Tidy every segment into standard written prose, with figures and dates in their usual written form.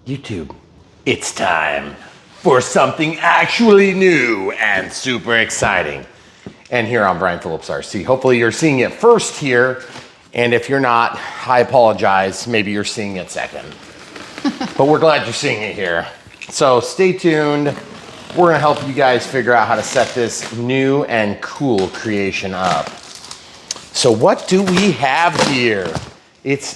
YouTube, it's time for something actually new and super exciting. And here I'm Brian Phillips, RC. Hopefully you're seeing it first here. And if you're not, I apologize. Maybe you're seeing it second. But we're glad you're seeing it here. So stay tuned. We're gonna help you guys figure out how to set this new and cool creation up. So what do we have here?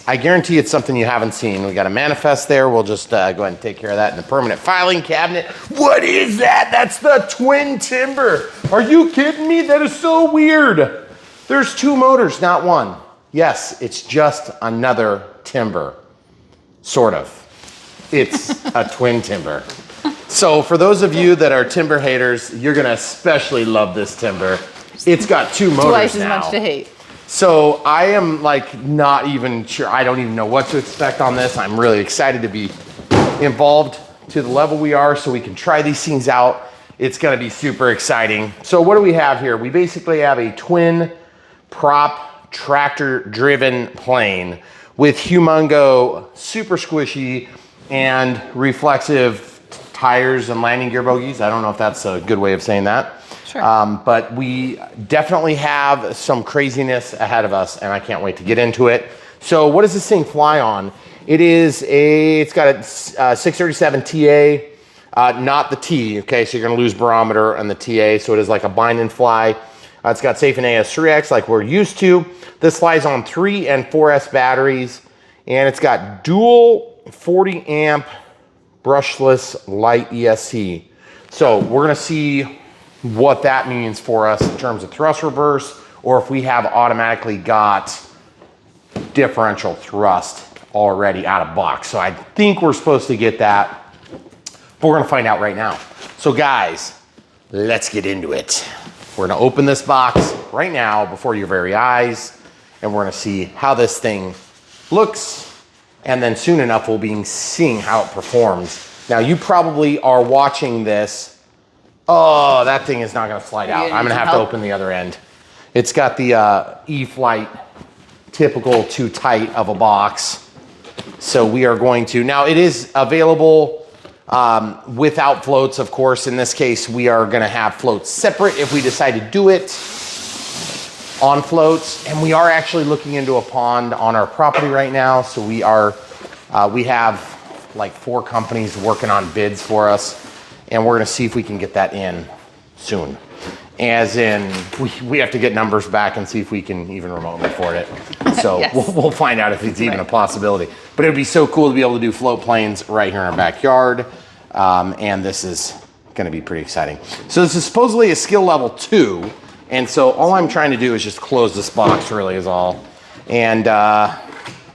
I guarantee it's something you haven't seen. We got a manifest there. We'll just go ahead and take care of that in the permanent filing cabinet. What is that? That's the twin timber. Are you kidding me? That is so weird. There's two motors, not one. Yes, it's just another timber, sort of. It's a twin timber. So for those of you that are timber haters, you're gonna especially love this timber. It's got two motors Twice as now. much to hate. So I am like not even sure, I don't even know what to expect on this. I'm really excited to be involved to the level we are so we can try these things out. It's gonna be super exciting. So what do we have here? We basically have a twin prop tractor driven plane with humongo, super squishy and reflexive tires and landing gear bogies. I don't know if that's a good way of saying that. Sure. But we definitely have some craziness ahead of us and I can't wait to get into it. So what does this thing fly on? It's got a 637 TA, not the T, okay? So you're gonna lose barometer on the TA. So it is like a bind and fly. It's got safe and AS3X like we're used to. This flies on 3 and 4S batteries and it's got dual 40 amp brushless light ESC. So we're gonna see what that means for us in terms of thrust reverse, or if we have automatically got differential thrust already out of box. So I think we're supposed to get that, but we're gonna find out right now. So guys, let's get into it. We're gonna open this box right now before your very eyes, and we're gonna see how this thing looks, and then soon enough we'll be seeing how it performs. Now you probably are watching this. Oh, that thing is not gonna slide out. I'm gonna have to open the other end. It's got the E-flite, typical too tight of a box. So we are going to, now it is available without floats, of course. In this case, we are gonna have floats separate if we decide to do it on floats. And we are actually looking into a pond on our property right now. So we have like 4 companies working on bids for us. And we're gonna see if we can get that in soon. As in, we have to get numbers back and see if we can even remotely afford it. So Yes. we'll find out if it's even a possibility. But it would be so cool to be able to do float planes right here in our backyard. And this is gonna be pretty exciting. So this is supposedly a skill level 2. And so all I'm trying to do is just close this box really is all. And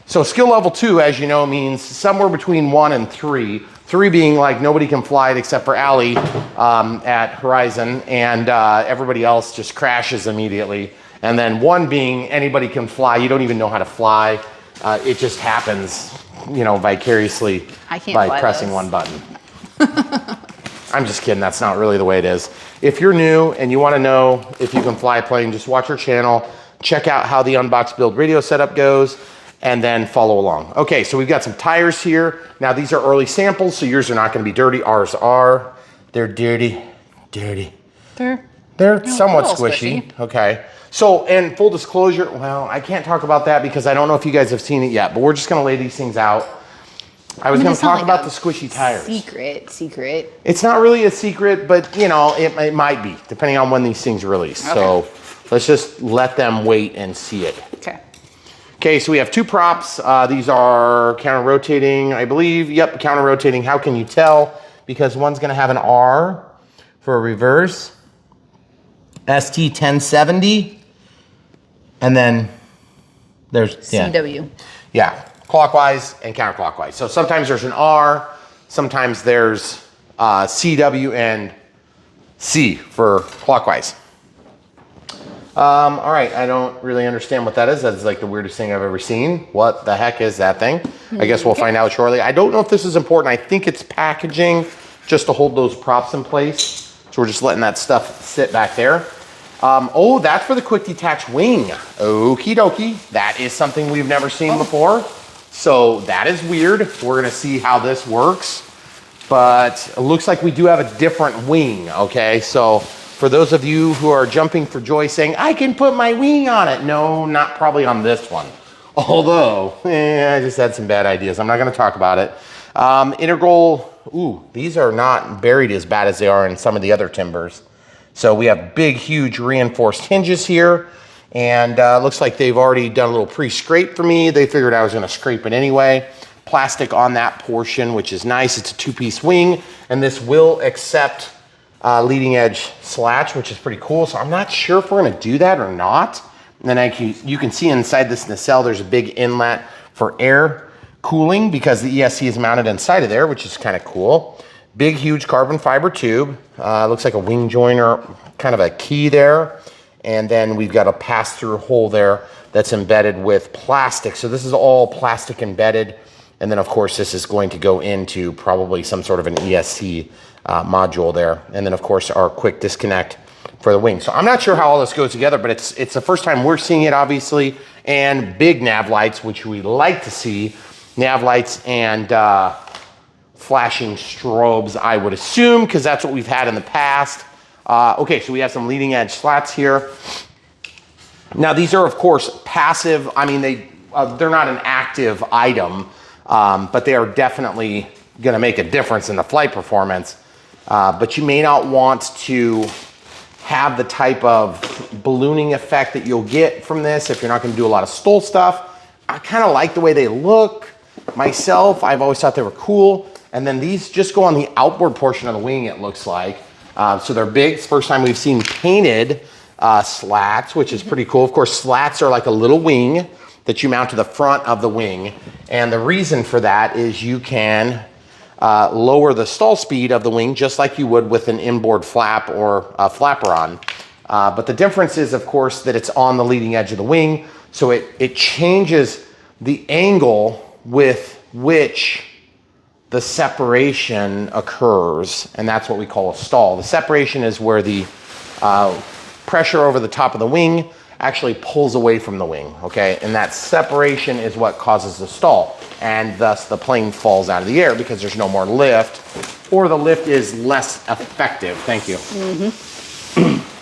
so skill level 2, as you know, means somewhere between 1 and 3. 3 being like nobody can fly it except for Allie at Horizon, and everybody else just crashes immediately. And then 1 being anybody can fly. You don't even know how to fly. It just happens, you know, vicariously by pressing one button. I'm just kidding. That's not really the way it is. If you're new and you want to know if you can fly a plane, just watch our channel. Check out how the Unbox build radio setup goes, and then follow along. Okay, so we've got some tires here. Now these are early samples, so yours are not gonna be dirty. Ours are. They're dirty. They're somewhat squishy. Okay. So, and full disclosure, well, I can't talk about that because I don't know if you guys have seen it yet, but we're just gonna lay these things out. I was gonna talk about the squishy tires. Secret. It's not really a secret, but you know, it might be, depending on when these things release. Okay. So let's just let them wait and see it. Okay. Okay, so we have 2 props. These are counter-rotating, I believe. Yep, counter-rotating. How can you tell? Because one's gonna have an R for a reverse, ST1070, and then there's CW. Yeah, clockwise and counterclockwise. So sometimes there's an R, sometimes there's CW and C for clockwise. All right, I don't really understand what that is. That's like the weirdest thing I've ever seen. What the heck is that thing? I guess we'll find out shortly. I don't know if this is important. I think it's packaging just to hold those props in place. So we're just letting that stuff sit back there. Oh, that's for the quick detach wing. Okie dokie. That is something we've never seen before. So that is weird. We're gonna see how this works, but it looks like we do have a different wing, okay? So for those of you who are jumping for joy saying, I can put my wing on it. No, not probably on this one. Although, I just had some bad ideas. I'm not gonna talk about it. Integral, ooh, these are not buried as bad as they are in some of the other timbers. So we have big, huge reinforced hinges here. And looks like they've already done a little pre-scrape for me. They figured I was gonna scrape it anyway. Plastic on that portion, which is nice. It's a 2-piece wing, and this will accept leading edge slats, which is pretty cool. So I'm not sure if we're gonna do that or not. And then you can see inside this nacelle, there's a big inlet for air cooling because the ESC is mounted inside of there, which is kind of cool. Big, huge carbon fiber tube. Looks like a wing joiner, kind of a key there. And then we've got a pass-through hole there that's embedded with plastic. So this is all plastic embedded. And then of course, this is going to go into probably some sort of an ESC module there. And then of course, our quick disconnect for the wing. So I'm not sure how all this goes together, but it's the first time we're seeing it, obviously. And big nav lights, which we like to see. Nav lights and flashing strobes, I would assume, because that's what we've had in the past. Okay, so we have some leading edge slats here. Now these are of course passive. I mean, they're not an active item, but they are definitely gonna make a difference in the flight performance. But you may not want to have the type of ballooning effect that you'll get from this if you're not gonna do a lot of stall stuff. I kind of like the way they look myself. I've always thought they were cool. And then these just go on the outboard portion of the wing, it looks like. So they're big. It's the first time we've seen painted slats, which is pretty cool. Of course, slats are like a little wing that you mount to the front of the wing. And the reason for that is you can lower the stall speed of the wing just like you would with an inboard flap or a flaperon. But the difference is, of course, that it's on the leading edge of the wing. So it changes the angle with which the separation occurs, and that's what we call a stall. The separation is where the pressure over the top of the wing actually pulls away from the wing, okay? And that separation is what causes the stall, and thus the plane falls out of the air because there's no more lift, or the lift is less effective. Thank you.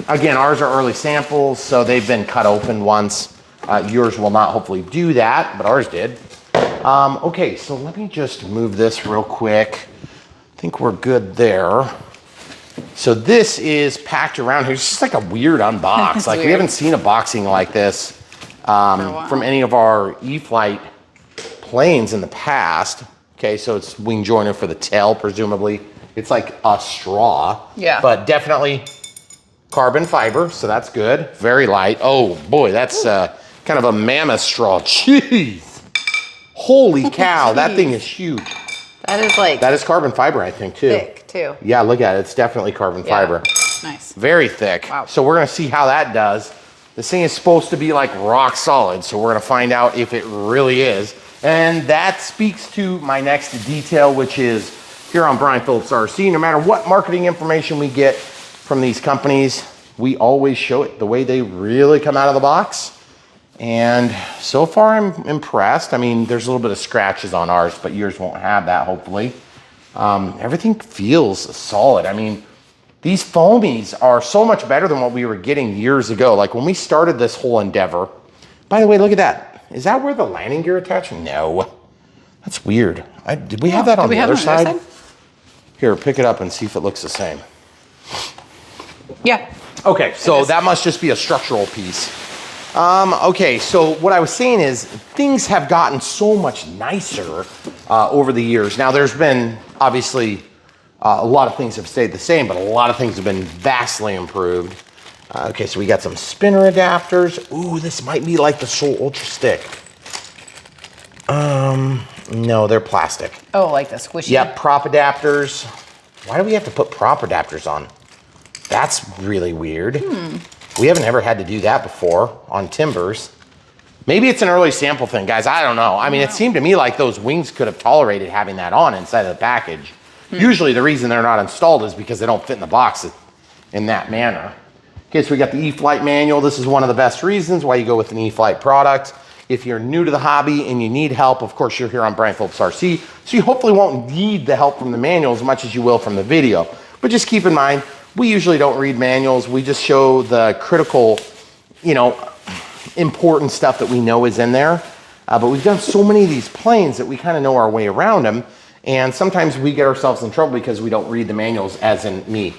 Again, ours are early samples, so they've been cut open once. Yours will not hopefully do that, but ours did. Okay, so let me just move this real quick. I think we're good there. So this is packed around here. It's just like a weird unbox. Like weird. We haven't seen a boxing like this from any of our E-flite planes in the past. Okay, so it's wing joiner for the tail, presumably. It's like a straw. Yeah. But definitely carbon fiber, so that's good. Very light. Oh boy, that's kind of a mammoth straw. Jeez. Holy cow, that thing is huge. That is like... That is carbon fiber, I think, too. Thick, too. Yeah, look at it. It's definitely carbon fiber. Nice. Very thick. Wow. So we're going to see how that does. This thing is supposed to be like rock solid, so we're going to find out if it really is. And that speaks to my next detail, which is here on Brian Phillips RC. No matter what marketing information we get from these companies, we always show it the way they really come out of the box. And so far I'm impressed. I mean, there's a little bit of scratches on ours, but yours won't have that, hopefully. Everything feels solid. I mean, these foamies are so much better than what we were getting years ago. Like when we started this whole endeavor, by the way, look at that. Is that where the landing gear attached? No, that's weird. Did we have that on the other side? Here, pick it up and see if it looks the same. Yeah. Okay, so that must just be a structural piece. Okay, so what I was saying is things have gotten so much nicer over the years. Now there's been obviously a lot of things have stayed the same, but a lot of things have been vastly improved. Okay, so we got some spinner adapters. Ooh, this might be like the Soul Ultra Stick. No, they're plastic. Oh, like the squishy? Yep, prop adapters. Why do we have to put prop adapters on? That's really weird. We haven't ever had to do that before on timbers. Maybe it's an early sample thing, guys. I don't know. I mean, it seemed to me like those wings could have tolerated having that on inside of the package. Usually the reason they're not installed is because they don't fit in the box in that manner. Okay, so we got the E-flite manual. This is one of the best reasons why you go with an E-flite product. If you're new to the hobby and you need help, of course, you're here on Brian Phillips RC, so you hopefully won't need the help from the manual as much as you will from the video. But just keep in mind, we usually don't read manuals. We just show the critical, you know, important stuff that we know is in there. But we've done so many of these planes that we kind of know our way around them. And sometimes we get ourselves in trouble because we don't read the manuals, as in me.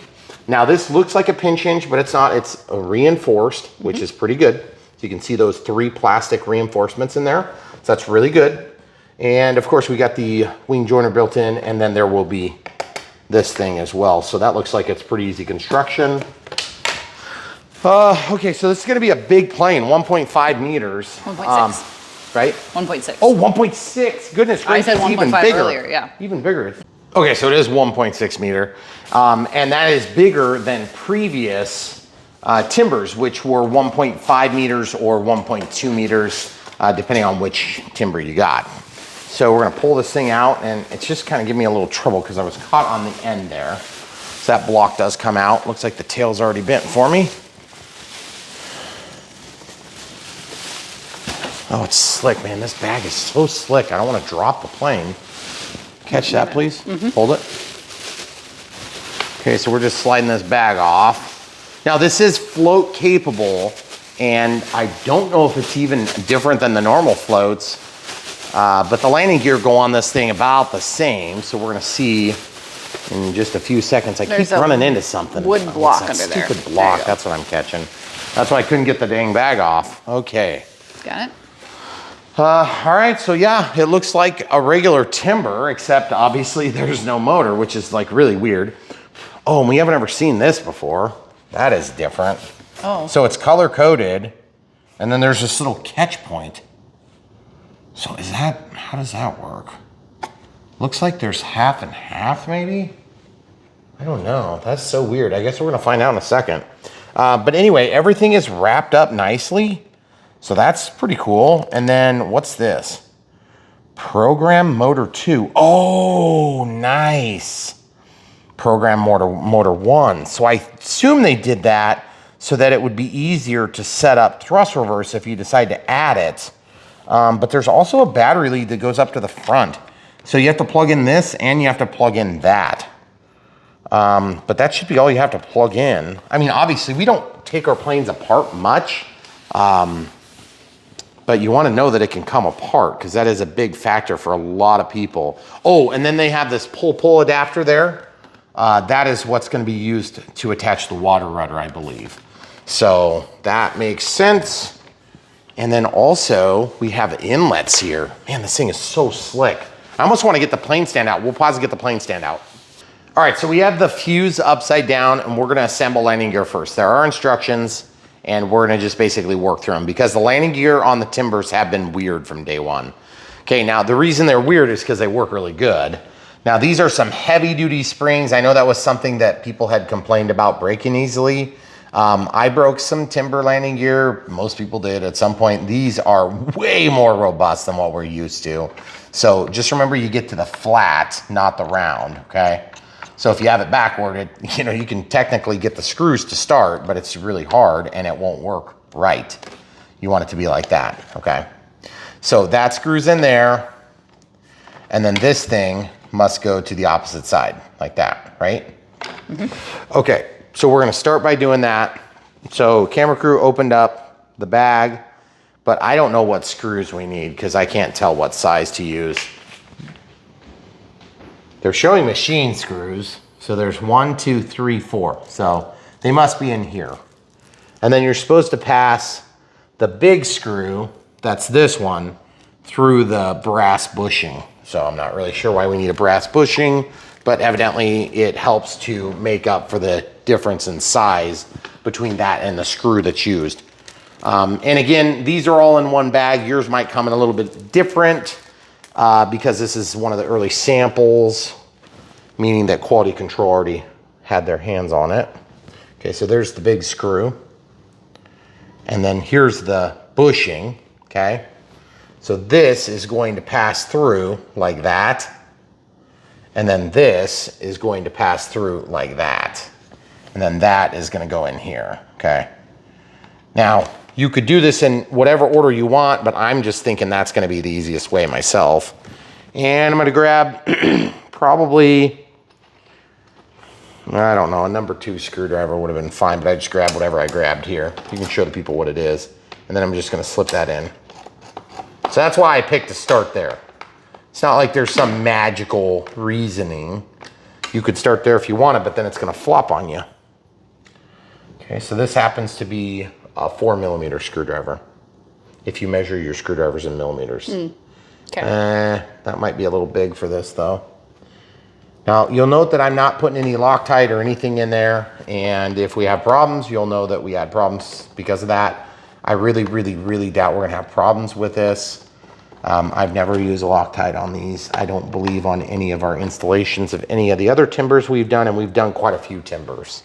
Now this looks like a pinch hinge, but it's not. It's reinforced, which is pretty good. So you can see those 3 plastic reinforcements in there. So that's really good. And of course we got the wing joiner built in, and then there will be this thing as well. So that looks like it's pretty easy construction. Okay, so this is gonna be a big plane, 1.5 meters. 1.6. Right? 1.6. Oh, 1.6. Goodness gracious. I said 1.5 earlier, yeah. Even bigger. Okay, so it is 1.6 meter. And that is bigger than previous timbers, which were 1.5 meters or 1.2 meters, depending on which timber you got. So we're gonna pull this thing out, and it's just kind of giving me a little trouble because I was caught on the end there. So that block does come out. Looks like the tail's already bent for me. Oh, it's slick, man. This bag is so slick. I don't want to drop the plane. Catch that, please. Hold it. Okay, so we're just sliding this bag off. Now, this is float capable, and I don't know if it's even different than the normal floats, but the landing gear go on this thing about the same. So we're going to see in just a few seconds. I keep running into something. Wood block under there. Stupid block. That's what I'm catching. That's why I couldn't get the dang bag off. Okay. Got it. All right, so yeah, it looks like a regular timber, except obviously there's no motor, which is like really weird. Oh, and we haven't ever seen this before. That is different. Oh. So it's color coded, and then there's this little catch point. So is that, how does that work? Looks like there's half and half maybe? I don't know, that's so weird. I guess we're gonna find out in a second. But anyway, everything is wrapped up nicely. So that's pretty cool. And then what's this? Program motor 2. Oh, nice. Program motor 1. So I assume they did that so that it would be easier to set up thrust reverse if you decide to add it. But there's also a battery lead that goes up to the front. So you have to plug in this and you have to plug in that. But that should be all you have to plug in. I mean, obviously we don't take our planes apart much. But you want to know that it can come apart because that is a big factor for a lot of people. Oh, and then they have this pull adapter there. That is what's going to be used to attach the water rudder, I believe. So that makes sense. And then also we have inlets here. Man, this thing is so slick. I almost want to get the plane stand out. We'll pause and get the plane stand out. All right, so we have the fuse upside down, and we're going to assemble landing gear first. There are instructions, and we're gonna just basically work through them because the landing gear on the timbers have been weird from day one. Okay, now the reason they're weird is because they work really good. Now these are some heavy duty springs. I know that was something that people had complained about breaking easily. I broke some timber landing gear. Most people did at some point. These are way more robust than what we're used to. So just remember you get to the flat, not the round, okay? So if you have it backward, you can technically get the screws to start, but it's really hard and it won't work right. You want it to be like that, okay? So that screws in there, and then this thing must go to the opposite side, like that, right? Okay, so we're gonna start by doing that. So camera crew opened up the bag, but I don't know what screws we need because I can't tell what size to use. They're showing machine screws. So there's 1, 2, 3, 4. So they must be in here. And then you're supposed to pass the big screw, that's this one, through the brass bushing. So I'm not really sure why we need a brass bushing, but evidently it helps to make up for the difference in size between that and the screw that's used. And again, these are all in one bag. Yours might come in a little bit different. Because this is one of the early samples, meaning that quality control already had their hands on it. Okay, so there's the big screw. And then here's the bushing, okay? So this is going to pass through like that. And then this is going to pass through like that. And then that is gonna go in here, okay? Now, You could do this in whatever order you want, but I'm just thinking that's gonna be the easiest way myself. And I'm gonna grab probably, I don't know, a number 2 screwdriver would have been fine, but I just grabbed whatever I grabbed here. You can show the people what it is. And then I'm just gonna slip that in. So that's why I picked to start there. It's not like there's some magical reasoning. You could start there if you wanted, but then it's gonna flop on you. Okay, so this happens to be a 4mm screwdriver. If you measure your screwdrivers in millimeters. Okay. That might be a little big for this though. Now, you'll note that I'm not putting any Loctite or anything in there. And if we have problems, you'll know that we had problems because of that. I really, really, really doubt we're gonna have problems with this. I've never used a Loctite on these. I don't believe on any of our installations of any of the other timbers we've done, and we've done quite a few timbers.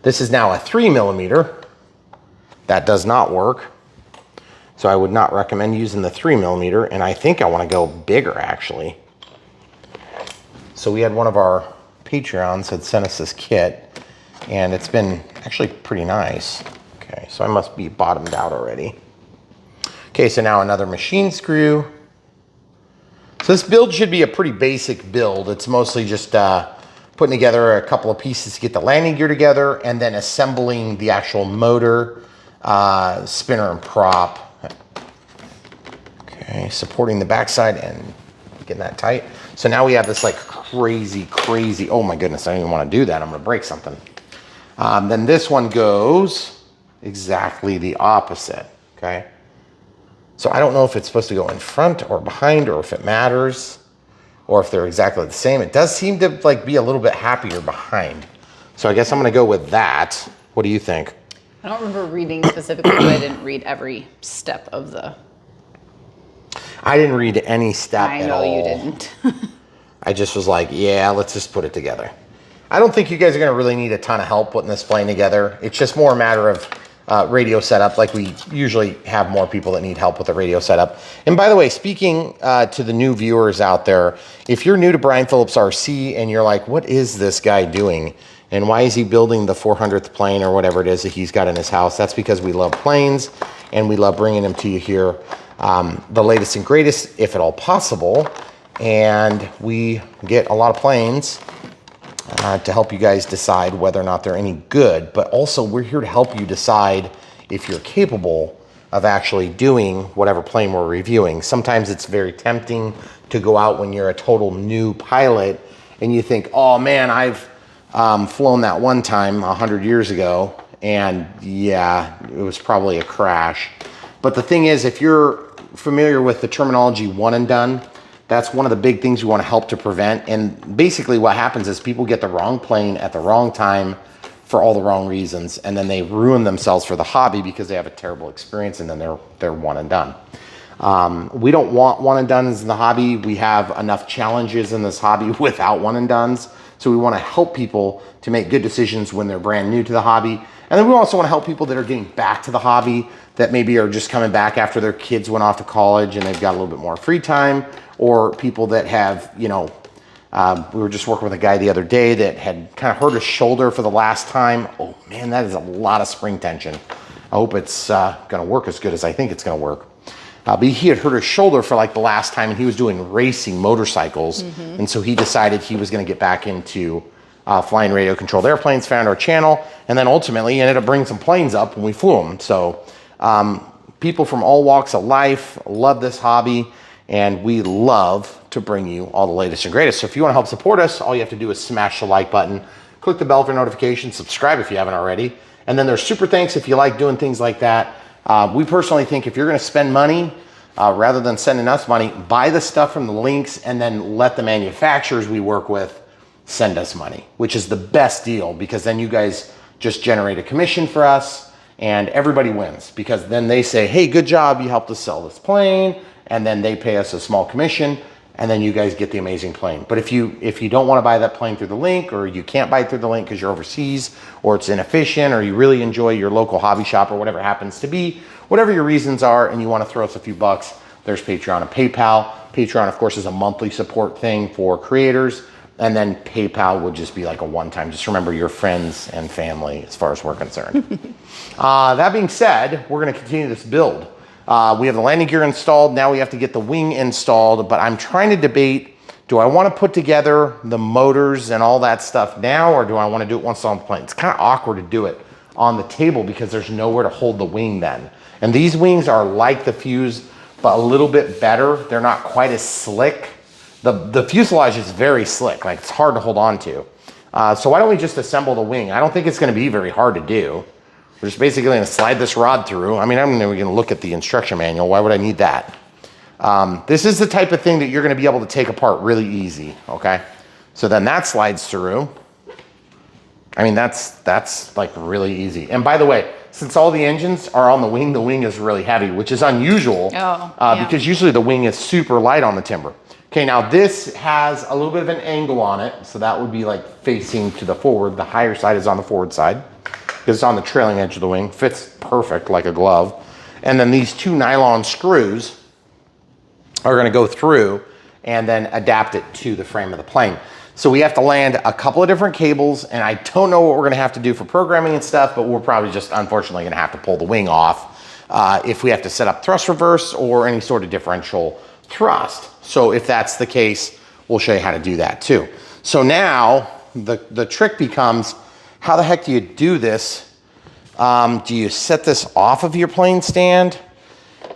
This is now a 3mm. That does not work. So I would not recommend using the 3mm, and I think I wanna go bigger actually. So we had one of our Patreons had sent us this kit, and it's been actually pretty nice. Okay, so I must be bottomed out already. Okay, so now another machine screw. So this build should be a pretty basic build. It's mostly just putting together a couple of pieces to get the landing gear together, and then assembling the actual motor, spinner and prop. Okay, supporting the backside and getting that tight. So now we have this like crazy, oh my goodness, I don't even want to do that. I'm gonna break something. Then this one goes exactly the opposite, okay? So I don't know if it's supposed to go in front or behind, or if it matters, or if they're exactly the same. It does seem to like be a little bit happier behind. So I guess I'm gonna go with that. What do you think? I don't remember reading specifically, but I didn't read every step of the... I didn't read any step I at know all. you didn't. I just was like, yeah, let's just put it together. I don't think you guys are gonna really need a ton of help putting this plane together. It's just more a matter of radio setup. Like we usually have more people that need help with the radio setup. And by the way, speaking to the new viewers out there, if you're new to Brian Phillips RC and you're like, what is this guy doing? And why is he building the 400th plane or whatever it is that he's got in his house? That's because we love planes and we love bringing them to you here. The latest and greatest, if at all possible. And we get a lot of planes to help you guys decide whether or not they're any good, but also we're here to help you decide if you're capable of actually doing whatever plane we're reviewing. Sometimes it's very tempting to go out when you're a total new pilot and you think, oh man, I've flown that one time 100 years ago, and yeah, it was probably a crash. But the thing is, if you're familiar with the terminology one and done, that's one of the big things we want to help to prevent. And basically what happens is people get the wrong plane at the wrong time for all the wrong reasons, and then they ruin themselves for the hobby because they have a terrible experience, and then they're one and done. We don't want one and dones in the hobby. We have enough challenges in this hobby without one and dones. So we want to help people to make good decisions when they're brand new to the hobby. And then we also want to help people that are getting back to the hobby, that maybe are just coming back after their kids went off to college and they've got a little bit more free time, or people that have, you know, we were just working with a guy the other day that had kind of hurt his shoulder for the last time. Oh man, that is a lot of spring tension. I hope it's gonna work as good as I think it's gonna work. But he had hurt his shoulder for like the last time, and he was doing racing motorcycles. And so he decided he was gonna get back into flying radio controlled airplanes, found our channel, and then ultimately ended up bringing some planes up when we flew them. So people from all walks of life love this hobby, and we love to bring you all the latest and greatest. So if you want to help support us, all you have to do is smash the like button, click the bell for notifications, subscribe if you haven't already, and then there's super thanks if you like doing things like that. We personally think if you're going to spend money, rather than sending us money, buy the stuff from the links and then let the manufacturers we work with send us money, which is the best deal, because then you guys just generate a commission for us and everybody wins, because then they say, hey, good job, you helped us sell this plane, and then they pay us a small commission, and then you guys get the amazing plane. But if you don't want to buy that plane through the link, or you can't buy it through the link because you're overseas, or it's inefficient, or you really enjoy your local hobby shop, or whatever it happens to be, whatever your reasons are, and you want to throw us a few bucks, there's Patreon and PayPal. Patreon, of course, is a monthly support thing for creators. And then PayPal would just be like a one-time. Just remember your friends and family as far as we're concerned. That being said, we're gonna continue this build. We have the landing gear installed. Now we have to get the wing installed, but I'm trying to debate, do I wanna put together the motors and all that stuff now, or do I wanna do it once on the plane? It's kind of awkward to do it on the table because there's nowhere to hold the wing then. And these wings are like the Fuse, but a little bit better. They're not quite as slick. The fuselage is very slick, like it's hard to hold on to. So why don't we just assemble the wing? I don't think it's gonna be very hard to do. We're just basically gonna slide this rod through. I mean, I'm never gonna look at the instruction manual. Why would I need that? This is the type of thing that you're gonna be able to take apart really easy, okay? So then that slides through. I mean, that's like really easy. And by the way, since all the engines are on the wing is really heavy, which is unusual because usually the wing is super light on the timber. Okay, now this has a little bit of an angle on it, so that would be like facing to the forward. The higher side is on the forward side because it's on the trailing edge of the wing. Fits perfect like a glove. And then these two nylon screws are gonna go through and then adapt it to the frame of the plane. So we have to land a couple of different cables, and I don't know what we're gonna have to do for programming and stuff, but we're probably just unfortunately gonna have to pull the wing off if we have to set up thrust reverse or any sort of differential thrust. So if that's the case, we'll show you how to do that too. So now the trick becomes, how the heck do you do this? Do you set this off of your plane stand?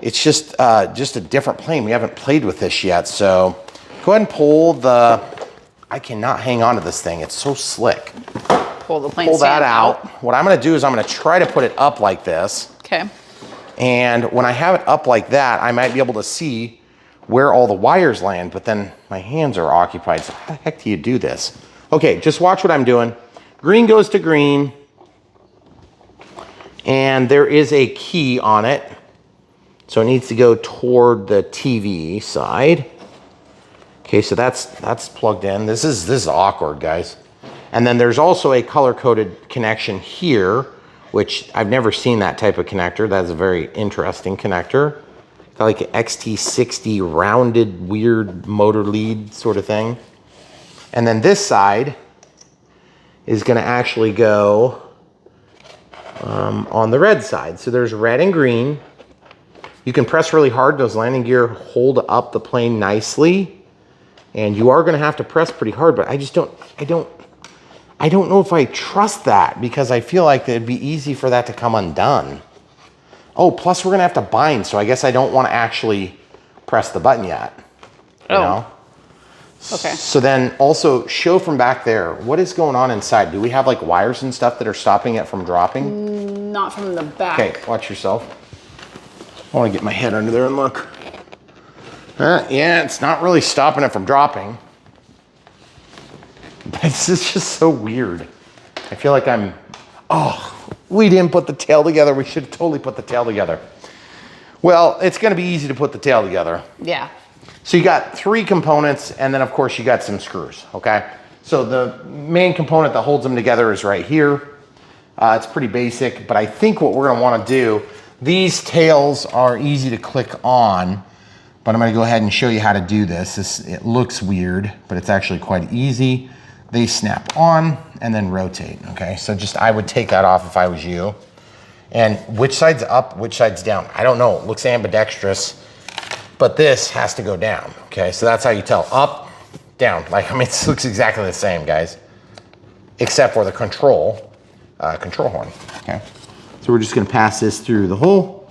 It's just a different plane. We haven't played with this yet. So go ahead and pull I cannot hang on to this thing. It's so slick. Pull the plane Pull stand that out. What I'm gonna do is I'm gonna try to put it up like this. Okay. And when I have it up like that, I might be able to see where all the wires land, but then my hands are occupied. So how the heck do you do this? Okay, just watch what I'm doing. Green goes to green, and there is a key on it. So it needs to go toward the TV side. Okay, so that's plugged in. This is awkward, guys. And then there's also a color-coded connection here, which I've never seen that type of connector. That's a very interesting connector. Got like an XT60 rounded, weird motor lead sort of thing. And then this side is gonna actually go on the red side. So there's red and green. You can press really hard. Those landing gear hold up the plane nicely. And you are gonna have to press pretty hard, but I don't know if I trust that, because I feel like it'd be easy for that to come undone. Oh, plus we're gonna have to bind, so I guess I don't wanna actually press the button yet. You know? Okay. So then also show from back there, what is going on inside? Do we have like wires and stuff that are stopping it from dropping? Not from the back. Okay, watch yourself. I wanna get my head under there and look. Yeah, it's not really stopping it from dropping. This is just so weird. I feel like we didn't put the tail together. We should totally put the tail together. Well, it's gonna be easy to put the tail together. Yeah. So you got 3 components, and then of course you got some screws, okay? So the main component that holds them together is right here. It's pretty basic, but I think what we're gonna wanna do, these tails are easy to click on, but I'm gonna go ahead and show you how to do this. It looks weird, but it's actually quite easy. They snap on and then rotate, okay? So I would take that off if I was you. And which side's up, which side's down? I don't know, it looks ambidextrous, but this has to go down, okay? So that's how you tell, up, down. Like, I mean, it looks exactly the same, guys, except for the control horn, okay? So we're just gonna pass this through the hole,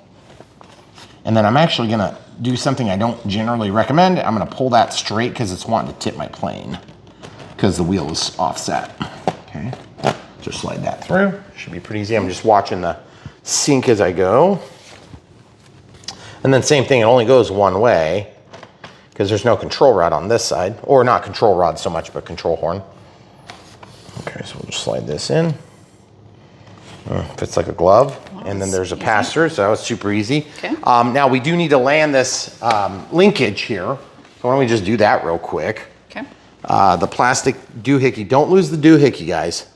and then I'm actually gonna do something I don't generally recommend. I'm gonna pull that straight because it's wanting to tip my plane because the wheel is offset, okay? Just slide that through, should be pretty easy. I'm just watching the sink as I go. And then same thing, it only goes one way because there's no control rod on this side, or not control rod so much, but control horn. Okay, so we'll just slide this in. Fits like a glove. And then there's a pass-through, so that was super easy. Okay. Now we do need to land this linkage here. So why don't we just do that real quick? Okay. The plastic doohickey. Don't lose the doohickey, guys.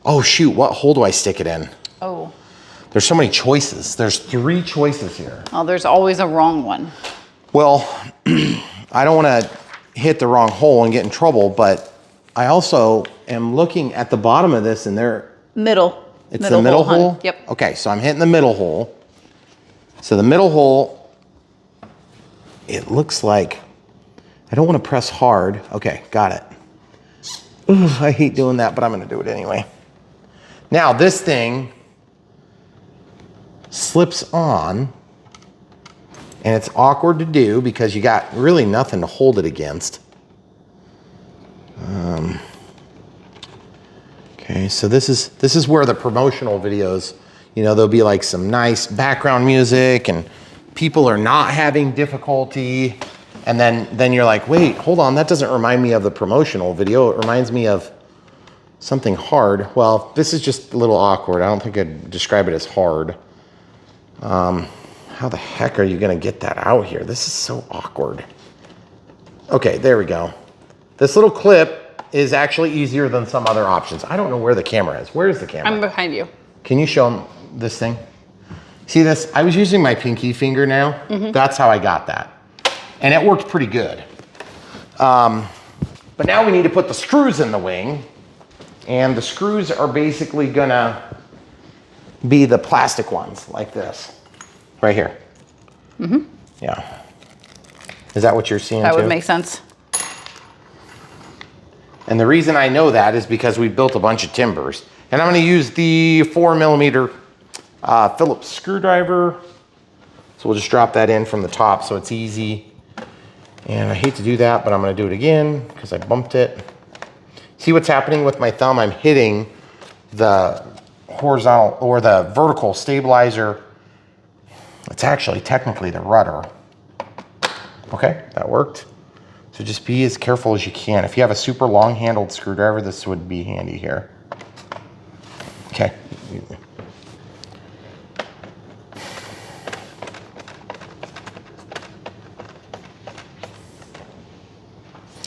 Oh shoot, what hole do I stick it in? Oh. There's so many choices. There's 3 choices here. Oh, there's always a wrong one. Well, I don't want to hit the wrong hole and get in trouble, but I also am looking at the bottom of this and it's the middle hole? Hun. Yep. Okay, so I'm hitting the middle hole. So the middle hole, it looks like, I don't want to press hard. Okay, got it. Ooh, I hate doing that, but I'm going to do it anyway. Now this thing slips on, and it's awkward to do because you got really nothing to hold it against. Okay, so this is where the promotional videos, you know, there'll be like some nice background music and people are not having difficulty. And then you're like, wait, hold on, that doesn't remind me of the promotional video. It reminds me of something hard. Well, this is just a little awkward. I don't think I'd describe it as hard. How the heck are you gonna get that out here? This is so awkward. Okay, there we go. This little clip is actually easier than some other options. I don't know where the camera is. Where is the camera? I'm behind you. Can you show them this thing? See this? I was using my pinky finger now. Mm-hmm. That's how I got that. And it worked pretty good. But now we need to put the screws in the wing. And the screws are basically gonna be the plastic ones like this. Right here. Mm-hmm. Yeah. Is that what you're seeing That too? would make sense. And the reason I know that is because we built a bunch of timbers. And I'm gonna use the 4mm Phillips screwdriver. So we'll just drop that in from the top so it's easy. And I hate to do that, but I'm gonna do it again because I bumped it. See what's happening with my thumb? I'm hitting the horizontal or the vertical stabilizer. It's actually technically the rudder. Okay, that worked. So just be as careful as you can. If you have a super long handled screwdriver, this would be handy here. Okay.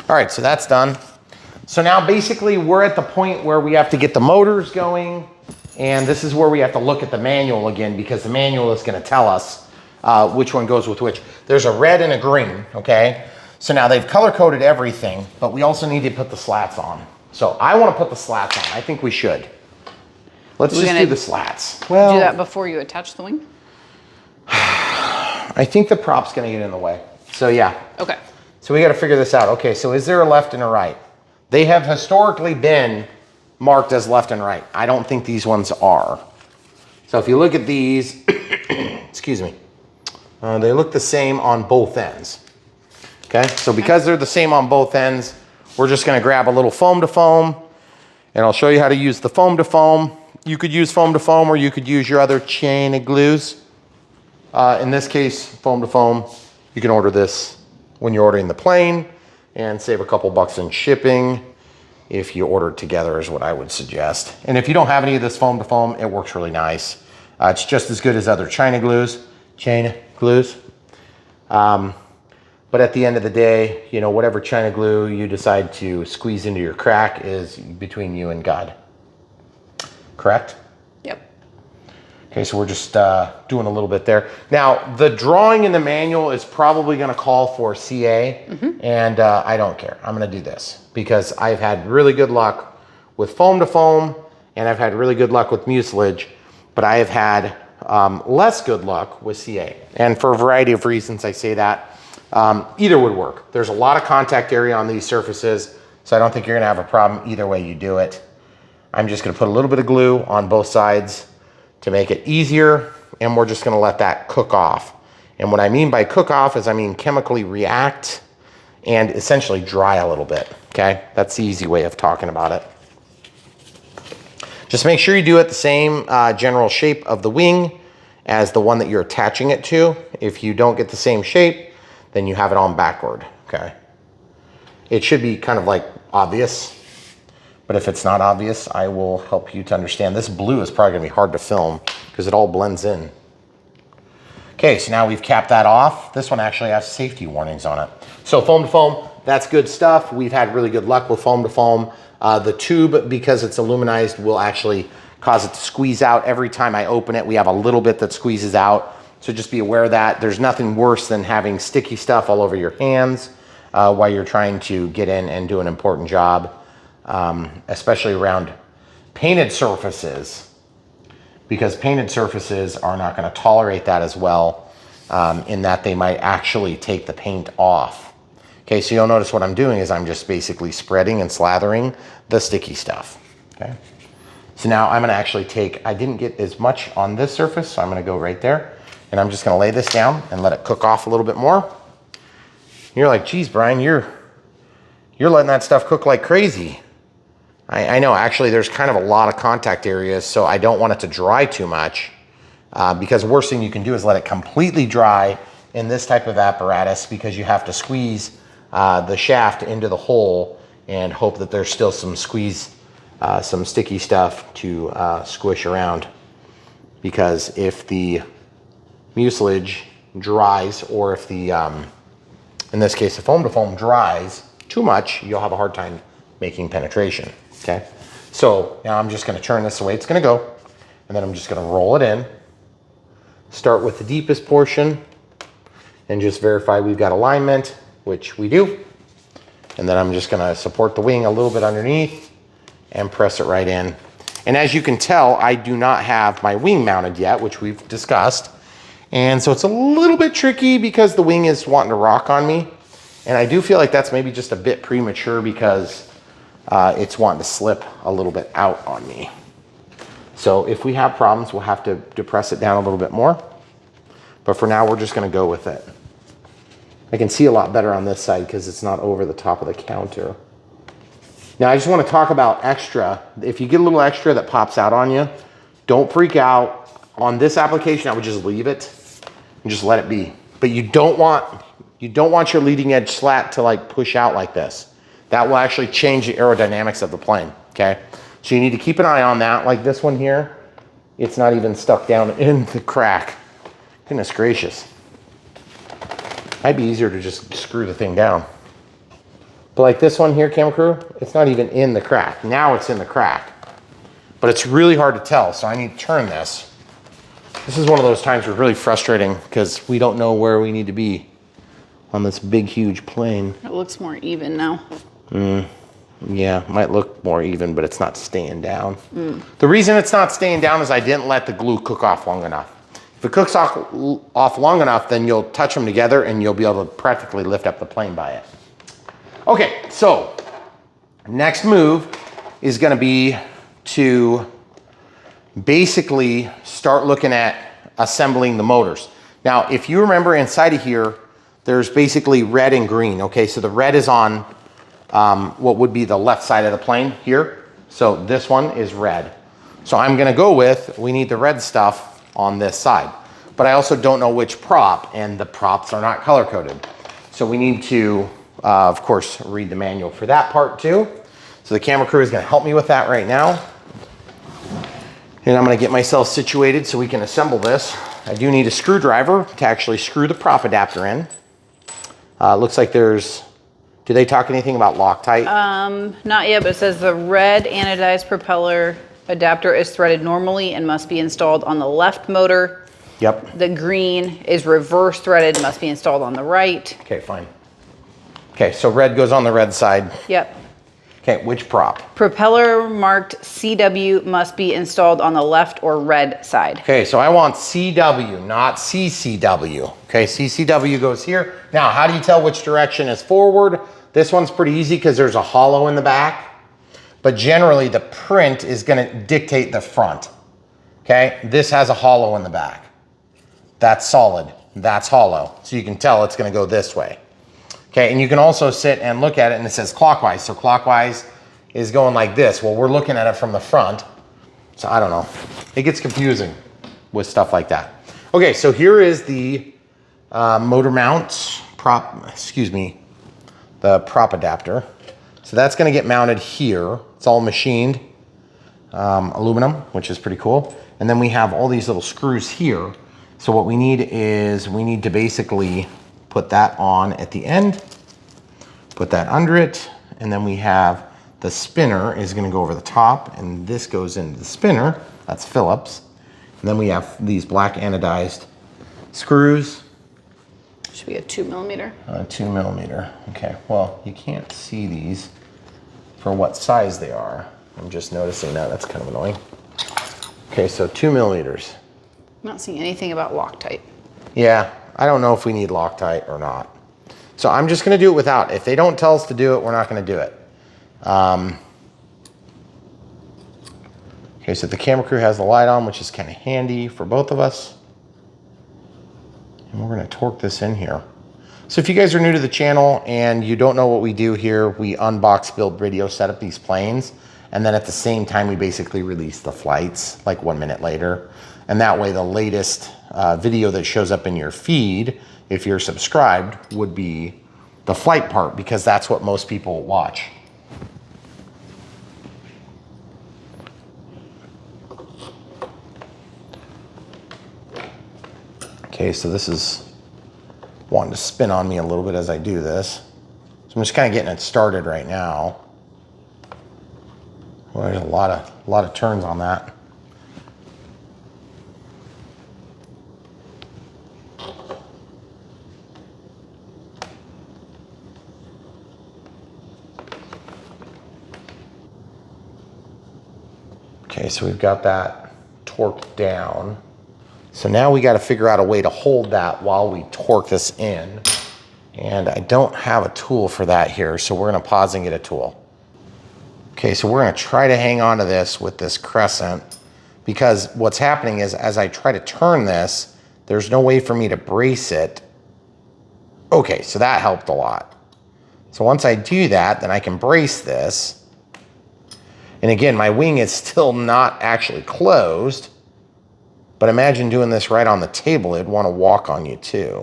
All right, so that's done. So now basically we're at the point where we have to get the motors going, and this is where we have to look at the manual again because the manual is gonna tell us which one goes with which. There's a red and a green, okay? So now they've color coded everything, but we also need to put the slats on. So I wanna put the slats on, I think we should. Let's just do the slats. Well, do that before you attach the wing? I think the prop's gonna get in the way. So yeah. Okay. So we gotta figure this out. Okay, so is there a left and a right? They have historically been marked as left and right. I don't think these ones are. So if you look at these, excuse me, they look the same on both ends. Okay, so because they're the same on both ends, we're just gonna grab a little foam to foam, and I'll show you how to use the foam to foam. You could use foam to foam, or you could use your other chain of glues. In this case, foam to foam, you can order this when you're ordering the plane and save a couple bucks in shipping. If you order it together is what I would suggest. And if you don't have any of this foam to foam, it works really nice. It's just as good as other chain glues. But at the end of the day, you know, whatever China glue you decide to squeeze into your crack is between you and God. Correct? Yep. Okay, so we're just doing a little bit there. Now, the drawing in the manual is probably gonna call for CA, and I don't care. I'm gonna do this because I've had really good luck with foam to foam, and I've had really good luck with mucilage, but I have had less good luck with CA. And for a variety of reasons I say that. Either would work. There's a lot of contact area on these surfaces, so I don't think you're gonna have a problem either way you do it. I'm just gonna put a little bit of glue on both sides to make it easier, and we're just gonna let that cook off. And what I mean by cook off is I mean chemically react and essentially dry a little bit, okay? That's the easy way of talking about it. Just make sure you do it the same general shape of the wing as the one that you're attaching it to. If you don't get the same shape, then you have it on backward, okay? It should be kind of like obvious, but if it's not obvious, I will help you to understand. This blue is probably gonna be hard to film because it all blends in. Okay, so now we've capped that off. This one actually has safety warnings on it. So foam to foam, that's good stuff. We've had really good luck with foam to foam. The tube, because it's aluminized, will actually cause it to squeeze out. Every time I open it, we have a little bit that squeezes out. So just be aware of that. There's nothing worse than having sticky stuff all over your hands while you're trying to get in and do an important job. especially around painted surfaces, because painted surfaces are not going to tolerate that as well, in that they might actually take the paint off. Okay, so you'll notice what I'm doing is I'm just basically spreading and slathering the sticky stuff. Okay, so now I'm going to actually take, I didn't get as much on this surface, so I'm going to go right there, and I'm just going to lay this down and let it cook off a little bit more. You're like, geez, Brian, you're letting that stuff cook like crazy. I know, actually, there's kind of a lot of contact areas, so I don't want it to dry too much, because the worst thing you can do is let it completely dry in this type of apparatus, because you have to squeeze the shaft into the hole and hope that there's still some some sticky stuff to squish around. Because if the mucilage dries, or if the, in this case, the foam to foam dries too much, you'll have a hard time making penetration. Okay, so now I'm just going to turn this the way it's going to go, and then I'm just going to roll it in. Start with the deepest portion and just verify we've got alignment, which we do. And then I'm just going to support the wing a little bit underneath and press it right in. And as you can tell, I do not have my wing mounted yet, which we've discussed. And so it's a little bit tricky because the wing is wanting to rock on me. And I do feel like that's maybe just a bit premature, because it's wanting to slip a little bit out on me. So if we have problems, we'll have to depress it down a little bit more. But for now, we're just going to go with it. I can see a lot better on this side because it's not over the top of the counter. Now, I just want to talk about extra. If you get a little extra that pops out on you, don't freak out. On this application, I would just leave it and just let it be. But you don't want your leading edge slat to like push out like this. That will actually change the aerodynamics of the plane, okay? So you need to keep an eye on that. Like this one here, it's not even stuck down in the crack. Goodness gracious. Might be easier to just screw the thing down. But like this one here, camera crew, it's not even in the crack. Now it's in the crack. But it's really hard to tell, so I need to turn this. This is one of those times where it's really frustrating because we don't know where we need to be on this big, huge plane. It looks more even now. Yeah, might look more even, but it's not staying down. The reason it's not staying down is I didn't let the glue cook off long enough. If it cooks off long enough, then you'll touch them together and you'll be able to practically lift up the plane by it. Okay, so next move is going to be to basically start looking at assembling the motors. Now, if you remember inside of here, there's basically red and green. Okay, so the red is on what would be the left side of the plane here. So this one is red. So I'm gonna go with, we need the red stuff on this side. But I also don't know which prop, and the props are not color coded. So we need to, of course, read the manual for that part too. So the camera crew is gonna help me with that right now. And I'm gonna get myself situated so we can assemble this. I do need a screwdriver to actually screw the prop adapter in. Looks like there's, do they talk anything about Loctite? Not yet, but it says the red anodized propeller adapter is threaded normally and must be installed on the left motor. Yep. The green is reverse threaded, must be installed on the right. Okay, fine. Okay, so red goes on the red side. Yep. Okay, which prop? Propeller marked CW must be installed on the left or red side. Okay, so I want CW, not CCW. Okay, CCW goes here. Now, how do you tell which direction is forward? This one's pretty easy because there's a hollow in the back. But generally, the print is going to dictate the front. Okay, this has a hollow in the back. That's solid. That's hollow. So you can tell it's going to go this way. Okay, and you can also sit and look at it and it says clockwise. So clockwise is going like this. Well, we're looking at it from the front. So I don't know. It gets confusing with stuff like that. Okay, so here is the motor mount the prop adapter. So that's gonna get mounted here. It's all machined aluminum, which is pretty cool. And then we have all these little screws here. So what we need is, we need to basically put that on at the end, put that under it, and then we have the spinner is gonna go over the top, and this goes into the spinner, that's Phillips. And then we have these black anodized screws. Should be a 2 millimeter. 2 millimeter, okay. Well, you can't see these. for what size they are. I'm just noticing that. That's kind of annoying. Okay, so 2 millimeters. I'm not seeing anything about Loctite. Yeah, I don't know if we need Loctite or not. So I'm just gonna do it without. If they don't tell us to do it, we're not gonna do it. Okay, so the camera crew has the light on, which is kind of handy for both of us. And we're gonna torque this in here. So if you guys are new to the channel and you don't know what we do here, we unbox, build, radio, set up these planes. And then at the same time, we basically release the flights like 1 minute later. And that way the latest video that shows up in your feed, if you're subscribed, would be the flight part, because that's what most people watch. Okay, so this is wanting to spin on me a little bit as I do this. So I'm just kind of getting it started right now. Well, there's a lot of turns on that. Okay, so we've got that torqued down. So now we got to figure out a way to hold that while we torque this in. And I don't have a tool for that here, so we're going to pause and get a tool. Okay, so we're going to try to hang on to this with this crescent, because what's happening is as I try to turn this, there's no way for me to brace it. Okay, so that helped a lot. So once I do that, then I can brace this. And again, my wing is still not actually closed. But imagine doing this right on the table. It'd want to walk on you too.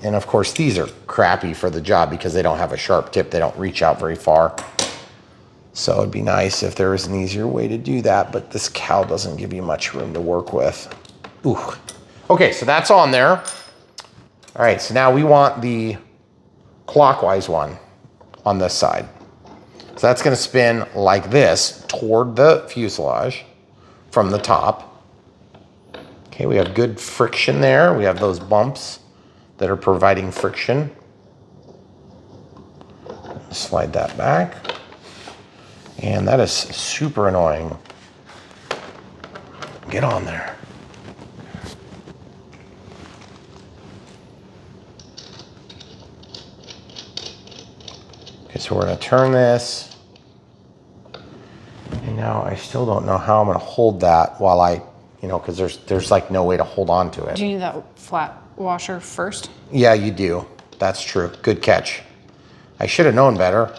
And of course, these are crappy for the job because they don't have a sharp tip. They don't reach out very far. So it'd be nice if there was an easier way to do that, but this cowl doesn't give you much room to work with. Ooh. Okay, so that's on there. All right, so now we want the clockwise one on this side. So that's gonna spin like this toward the fuselage from the top. Okay, we have good friction there. We have those bumps that are providing friction. Slide that back. And that is super annoying. Get on there. Okay, so we're gonna turn this. And now I still don't know how I'm gonna hold that while I, because there's like no way to hold on to it. Do you need that flat washer first? Yeah, you do. That's true. Good catch. I should have known better.